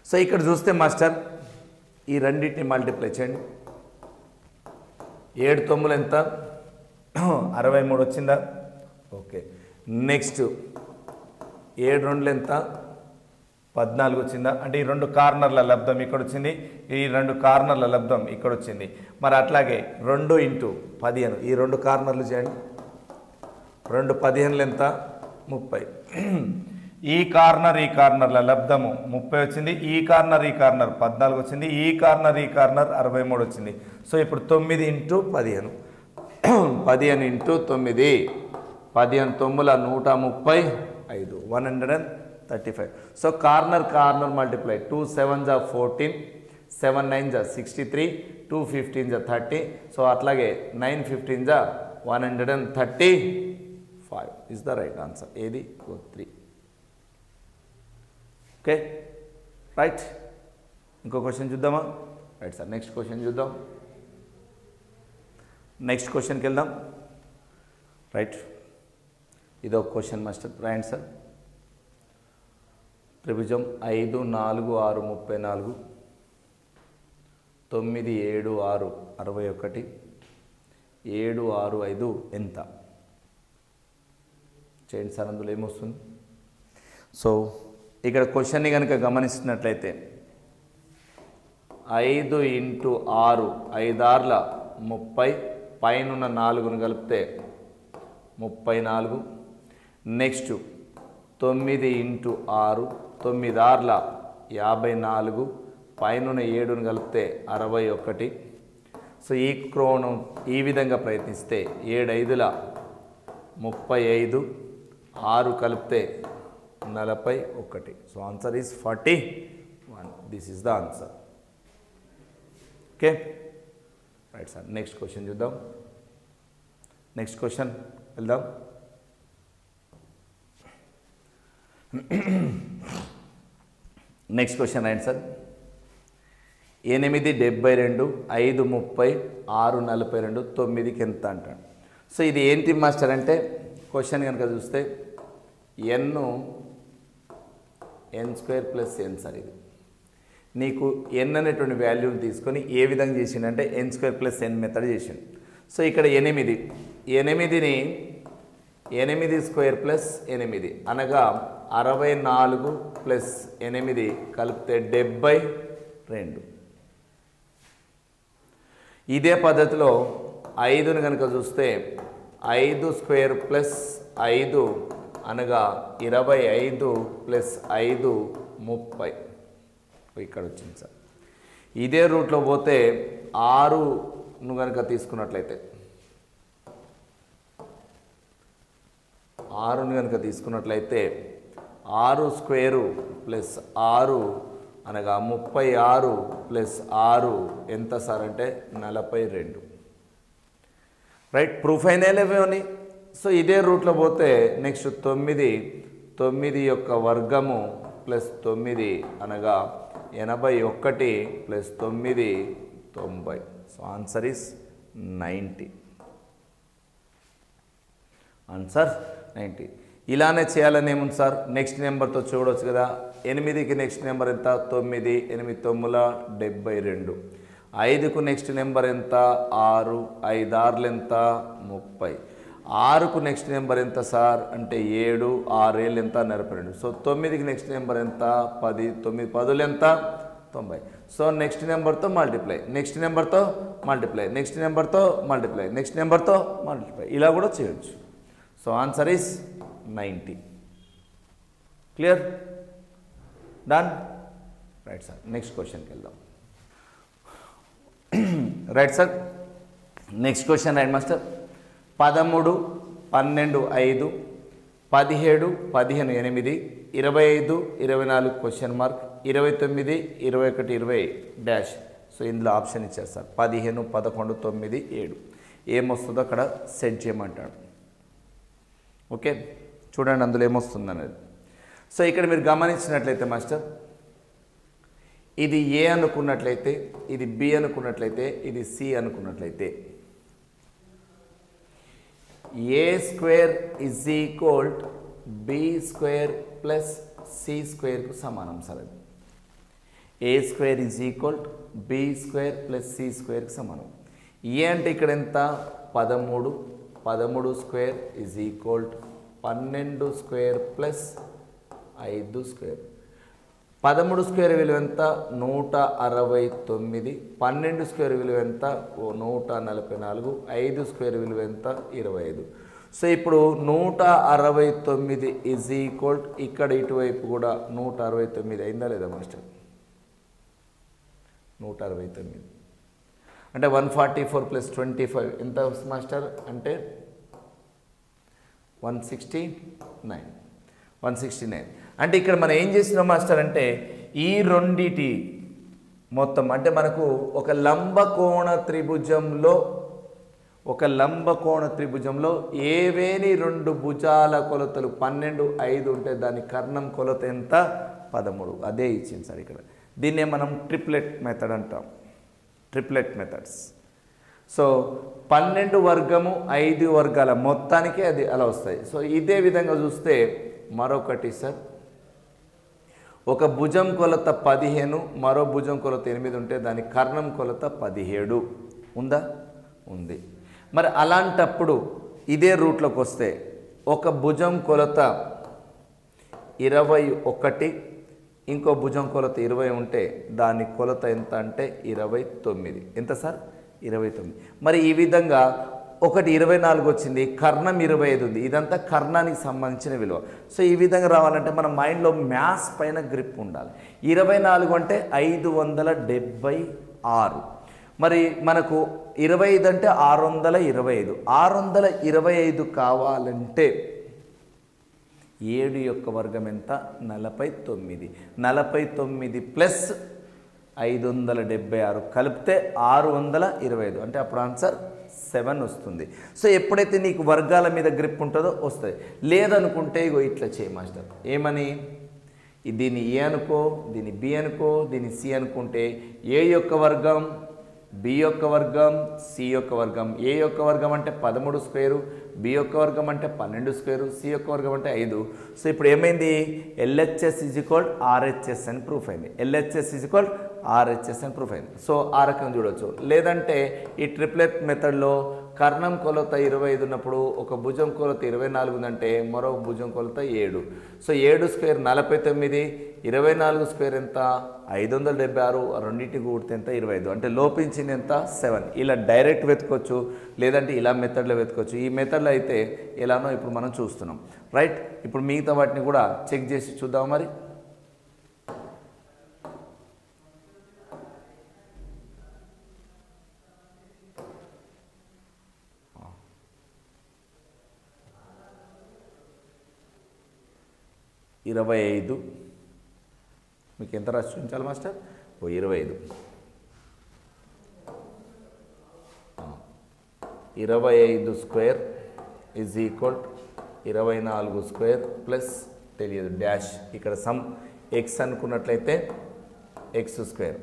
సో ఇక్కడ చూస్తే మాస్టర్ ఈ రెండింటిని మల్టిప్లై చేయండి. 7 9 ఎంత? 63 వచ్చిందా? ఓకే. నెక్స్ట్ 7 2 ఎంత? 14 వచ్చిందా? అంటే ఈ 2 కార్నర్ల లబ్ధం ఇక్కడ వచ్చింది, ఈ 2 కార్నర్ల లబ్ధం ఇక్కడ వచ్చింది. మరి అట్లాగే 2 × 15 ఈ 2 కార్నర్లు చేయండి. 2 15 ఎంత? 30. ఈ కార్నర్ల లబ్ధము 30 వచ్చింది, ఈ కార్నర్ 14 వచ్చింది, ఈ కార్నర్ 63 వచ్చింది. సో ఇప్పుడు 9 × 15, 15 × 9, 15 9 135, 135. So corner multiply. 2 7s are 14, 7 9s are 63, 2 15s are 30. So అట్లాగే 9 15s are 135 is the right answer. ఏది? 3. ఓకే. రైట్. ఇంకో క్వశ్చన్ చూద్దామా? Right sir. నెక్స్ట్ క్వశ్చన్ చూద్దాం. నెక్స్ట్ క్వశ్చన్కి వెళ్దాం. రైట్. ఇదో క్వశ్చన్ మాస్టర్ రాయండి సార్. త్రిభుజం 5 4 6 34, 9 7 6 61, 7 6 5 ఎంత? చేయండి సార్. అందులో ఏమొస్తుంది? సో ఇక్కడ క్వశ్చన్ని కనుక గమనిస్తున్నట్లయితే 5 × 6, 5 6 30, పైన 4ను కలిపితే 34. నెక్స్ట్ 9 × 6, 9 6 54, పైన 7ను కలిపితే 61. సో ఈ కోణం ఈ విధంగా ప్రయత్నిస్తే 7 5ల 35, 6 కలిపితే 41. So answer is 41. This is the answer. Okay right sir. Next question చూద్దాం. నెక్స్ట్ క్వశ్చన్ వెళ్దాం. Next question right sir. 8 72, 5 30, 6 42, 9కి ఎంత అంటాడు. సో ఇది ఏంటి మాస్టర్ అంటే క్వశ్చన్ కనుక చూస్తే n² + n సార్. ఇది నీకు n అనేటువంటి వాల్యూని తీసుకొని ఏ విధంగా చేసిండంటే n² + n మెథడ్ చేసిండు. సో ఇక్కడ 8, 8ని 8² + 8 అనగా 64 + 8 కలిపితే 72. ఇదే పద్ధతిలో 5ని కనుక చూస్తే 5² + 5 అనగా 25 + 5 30. ఇక్కడ వచ్చింది సార్. ఇదే రూట్లో పోతే 6ను కనుక తీసుకున్నట్లయితే 6² + 6 అనగా 36 + 6 ఎంత సార్ అంటే 42. రైట్. ప్రూఫ్ అయినవి. సో ఇదే రూట్లో పోతే నెక్స్ట్ 9 యొక్క వర్గము +9 అనగా 81 + 9 90. So answer is 90. ఆన్సర్ 90. ఇలానే చేయాలని ఏముంది సార్, నెక్స్ట్ నెంబర్తో చూడవచ్చు కదా. 8కి నెక్స్ట్ నెంబర్ ఎంత 9, 8 9 72. 5కు నెక్స్ట్ నెంబర్ ఎంత 6, 5 6 ఎంత 30. 6కు నెక్స్ట్ నెంబర్ ఎంత సార్ అంటే 7, 6 7 ఎంత 42. సో 9కి నెక్స్ట్ నెంబర్ ఎంత 10, 9 10 ఎంత 90. సో నెక్స్ట్ నెంబర్తో మల్టిప్లై, నెక్స్ట్ నెంబర్తో మల్టిప్లై, నెక్స్ట్ నెంబర్తో మల్టిప్లై, నెక్స్ట్ నెంబర్తో మల్టిప్లై, ఇలా కూడా చేయొచ్చు. So answer is 90. Clear? Done. Right sir. Next క్వశ్చన్కి వెళ్దాం. Right sir. Next question right master. 13 12 5 17 15 8 25 24 question mark 29 21 20 dash. So ఇందులో ఆప్షన్ ఇచ్చారు సార్. 15 11 9 7 ఏమొస్తుందో అక్కడ సెట్ చేయమంటాడు. ఓకే చూడండి అందులో ఏమొస్తుంది అనేది. సో ఇక్కడ మీరు గమనించినట్లయితే మాస్టర్, ఇది ఏ అనుకున్నట్లయితే, ఇది బి అనుకున్నట్లయితే, ఇది సి అనుకున్నట్లయితే a² = b² + c² కు సమానం సార్. అది a² = b² + c² కు సమానం. ఏ అంటే ఇక్కడ ఎంత 13, 13² = 12² + 5². 13² విలువ ఎంత 169, 12² విలువ ఎంత 144, 5² విలువ ఎంత 25. సో ఇప్పుడు 169 ఇక్కడ ఇటువైపు కూడా 169 అయిందా లేదా మాస్టర్? 169 అంటే 144 + 25 ఎంత మాస్టర్ అంటే 169. అంటే ఇక్కడ మనం ఏం చేసినాం మాస్టర్ అంటే ఈ రెండిటి మొత్తం అంటే మనకు ఒక లంబకోణ త్రిభుజంలో ఏవేని 2 భుజాల కొలతలు 12 5 ఉంటే దాని కర్ణం కొలత ఎంత 13. అదే ఇచ్చింది సార్ ఇక్కడ. దీన్నే మనం ట్రిప్లెట్ మెథడ్ అంటాం. Triplet methods. సో 12 వర్గము 5 వర్గాల మొత్తానికి అది అలా వస్తాయి. సో ఇదే విధంగా చూస్తే మరొకటి సార్, ఒక భుజం కొలత 15 మరో భుజం కొలత 8 ఉంటే దాని కర్ణం కొలత 17 ఉందా? ఉంది. మరి అలాంటప్పుడు ఇదే రూట్లోకి వస్తే ఒక భుజం కొలత 21 ఇంకో భుజం కొలత 20 ఉంటే దాని కొలత ఎంత అంటే 29. ఎంత సార్? 29. మరి ఈ విధంగా ఒకటి 24 వచ్చింది, కర్ణం 25 ఉంది. ఇదంతా కర్ణానికి సంబంధించిన విలువ. సో ఈ విధంగా రావాలంటే మన మైండ్లో మ్యాథ్స్ పైన గ్రిప్ ఉండాలి. 24 అంటే 576. మరి మనకు 25 అంటే 625. 625 కావాలంటే 7 యొక్క వర్గం ఎంత? 49. 49 ప్లస్ 576 కలిపితే 625. అంటే అప్పుడు ఆన్సర్ 7 వస్తుంది. సో ఎప్పుడైతే నీకు వర్గాల మీద గ్రిప్ ఉంటుందో వస్తుంది. లేదనుకుంటే ఇగో ఇట్లా చేయి మాస్టర్. ఏమని? దీన్ని ఏ అనుకో, దీన్ని బి అనుకో, దీన్ని సి అనుకుంటే ఏ యొక్క వర్గం, బి యొక్క వర్గం, సి యొక్క వర్గం. ఏ యొక్క వర్గం అంటే 13 స్క్వేరు, బి యొక్క వర్గం అంటే 12 స్క్వేరు, సి యొక్క వర్గం అంటే 5. సో ఇప్పుడు ఏమైంది? LHS = RHS అని ప్రూఫ్ అయింది. LHS = RHS అని ప్రూఫ్ అయింది. సో ఆ రకంగా చూడవచ్చు. లేదంటే ఈ ట్రిప్లెట్ మెథడ్లో కర్ణం కొలత 25 ఉన్నప్పుడు ఒక భుజం కొలత 24 ఉందంటే మరొక భుజం కొలత 7. సో 7 స్క్వేర్ 49, 24 స్క్వేర్ ఎంత? 576. రెండింటికి కూడితే ఎంత? 25. అంటే లోపించింది ఎంత? 7. ఇలా డైరెక్ట్ వెతుకోవచ్చు, లేదంటే ఇలా మెథడ్లో వెతుకోవచ్చు. ఈ మెథడ్లో అయితే ఎలానో ఇప్పుడు మనం చూస్తున్నాం. రైట్, ఇప్పుడు మిగతా వాటిని కూడా చెక్ చేసి చూద్దాం. మరి 25 మీకు ఎంత రాసి చూపించాలి master? 25. 25 square is equal 24 square plus తెలియదు డాష్. ఇక్కడ సమ్ ఎక్స్ అనుకున్నట్లయితే ఎక్స్ స్క్వేర్.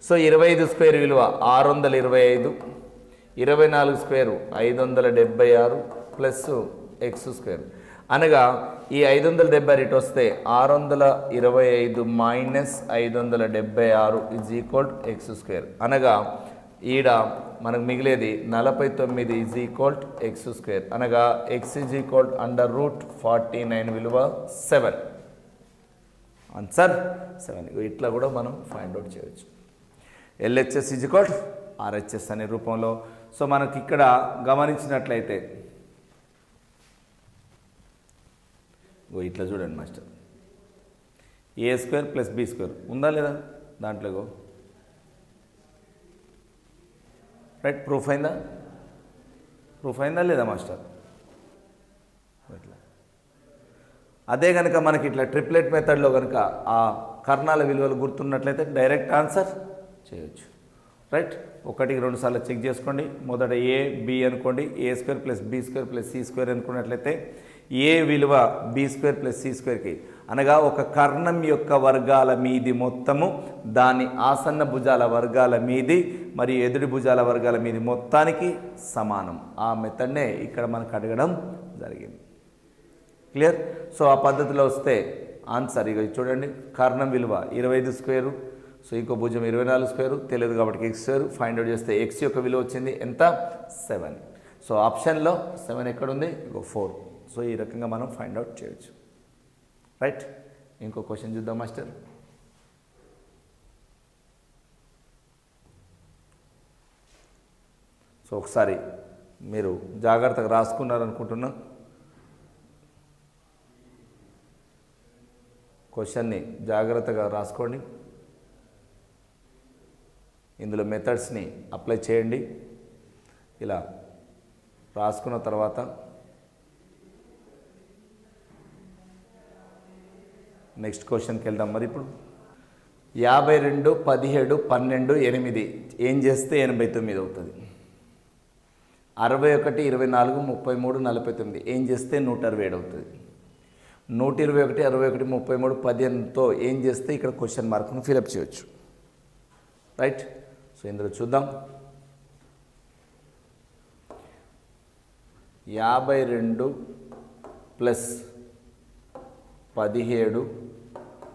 సో 25 స్క్వేర్ విలువ 625, 24 స్క్వేరు 576 ప్లస్ ఎక్స్ స్క్వేర్. అనగా ఈ 570 ఇటు వస్తే 625 minus 576 is equal X square. అనగా ఈడ మనకు మిగిలేది 49 ఈజ్ ఈక్వల్ ఎక్స్ స్క్వేర్. అనగా ఎక్స్ ఈజ్ ఈక్వల్ √49 విలువ 7. ఆన్సర్ 7. ఇట్లా కూడా మనం ఫైండ్ అవుట్ చేయవచ్చు. LHS = RHS అనే రూపంలో. సో మనకి ఇక్కడ గమనించినట్లయితే ఇట్లా చూడండి మాస్టర్. A² + B² ఉందా లేదా దాంట్లో? రైట్, ప్రూఫ్ అయిందా? ప్రూఫ్ అయిందా లేదా మాస్టర్? ఇట్లా అదే కనుక మనకి ఇట్లా ట్రిప్లెట్ మెథడ్లో కనుక ఆ కర్ణాల విలువలు గుర్తున్నట్లయితే డైరెక్ట్ ఆన్సర్ చేయొచ్చు. రైట్, 1కి 2 సార్లు చెక్ చేసుకోండి. మొదట A B అనుకోండి. A² + B² + C² అనుకున్నట్లయితే ఏ విలువ B² + C²కి అనగా ఒక కర్ణం యొక్క వర్గాల మీది మొత్తము దాని ఆసన్న భుజాల వర్గాల మీది మరియు ఎదుటి భుజాల వర్గాల మీది మొత్తానికి సమానం. ఆ మెథడ్నే ఇక్కడ మనకు అడగడం జరిగింది. క్లియర్? సో ఆ పద్ధతిలో వస్తే ఆన్సర్ ఇక చూడండి. కర్ణం విలువ 25 స్క్వేరు, సో ఇంకో భుజం 24 స్క్వేరు తెలియదు కాబట్టి ఎక్స్ స్క్వేర్ ఫైండ్ అవుట్ చేస్తే ఎక్స్ యొక్క విలువ వచ్చింది ఎంత? 7. సో ఆప్షన్లో 7 ఎక్కడుంది? ఇంకో 4. సో ఈ రకంగా మనం ఫైండ్ అవుట్ చేయొచ్చు. రైట్, ఇంకో క్వశ్చన్ చూద్దాం మాస్టర్. సో ఒకసారి మీరు జాగ్రత్తగా రాసుకున్నారనుకుంటున్నా. క్వశ్చన్ని జాగ్రత్తగా రాసుకోండి. ఇందులో మెథడ్స్ని అప్లై చేయండి. ఇలా రాసుకున్న తర్వాత నెక్స్ట్ క్వశ్చన్కి వెళ్దాం. మరి ఇప్పుడు 52, 17, 12, 8 ఏం చేస్తే 89 అవుతుంది. 61, 24, 33, 49 ఏం చేస్తే 127 అవుతుంది. 121, 61, 33, 15తో ఏం చేస్తే ఇక్కడ క్వశ్చన్ మార్క్ను ఫిలప్ చేయొచ్చు. రైట్, సో ఇందులో చూద్దాం. 52 ప్లస్ 17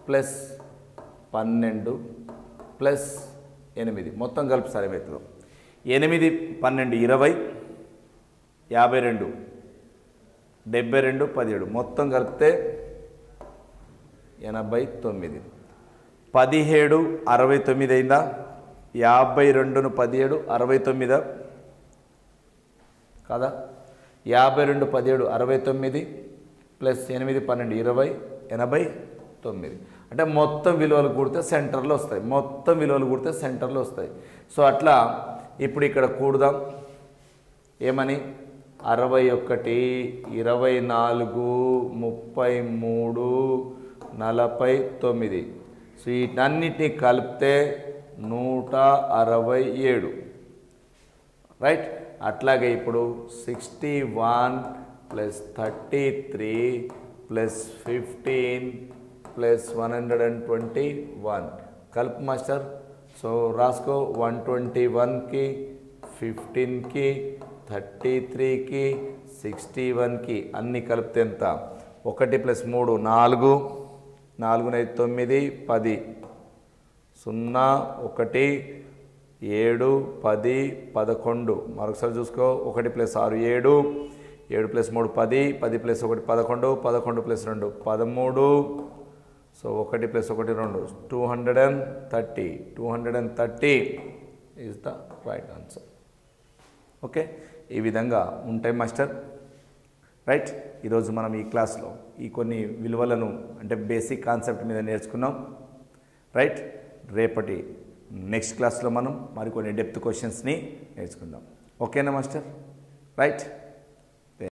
ప్లస్ 12 ప్లస్ 8 మొత్తం కలిపి సరే అవుతుంది. 8, 12, 20, 52, 72, 17 మొత్తం కలిపితే 89. 17 69 అయిందా? 52ను 17 69 కాదా? 52, 17, 69 ప్లస్ 8, 12, 20, 89. అంటే మొత్తం విలువలు కూడితే సెంటర్లో వస్తాయి. మొత్తం విలువలు కూడితే సెంటర్లో వస్తాయి. సో అట్లా ఇప్పుడు ఇక్కడ కూడదాం ఏమని 61 24 33 49 సో వీటన్నిటిని కలిపితే 167 రైట్ అట్లాగే ఇప్పుడు 61 ప్లస్ 33 ప్లస్ 15 ప్లస్ 121 కలుపు మాస్టర్ సో రాసుకో 121కి 15కి 33కి 61కి అన్నీ కలిపితే ఎంత 1 ప్లస్ 3 4 4 9 10 0 1 7 10 11 మరొకసారి చూసుకో 1 plus 6 7 7 plus 3 10 10 plus 1 11 11 plus 2 13 so 1 plus 1 2 230 is the right answer okay ఈ విధంగా ఉంటాయి మాస్టర్ రైట్ ఈరోజు మనం ఈ క్లాస్లో ఈ కొన్ని విలువలను అంటే బేసిక్ కాన్సెప్ట్ మీద నేర్చుకున్నాం రైట్ రేపటి నెక్స్ట్ క్లాస్లో మనం మరికొన్ని డెప్త్ క్వశ్చన్స్ని నేర్చుకుందాం ఓకేనా మాస్టర్ రైట్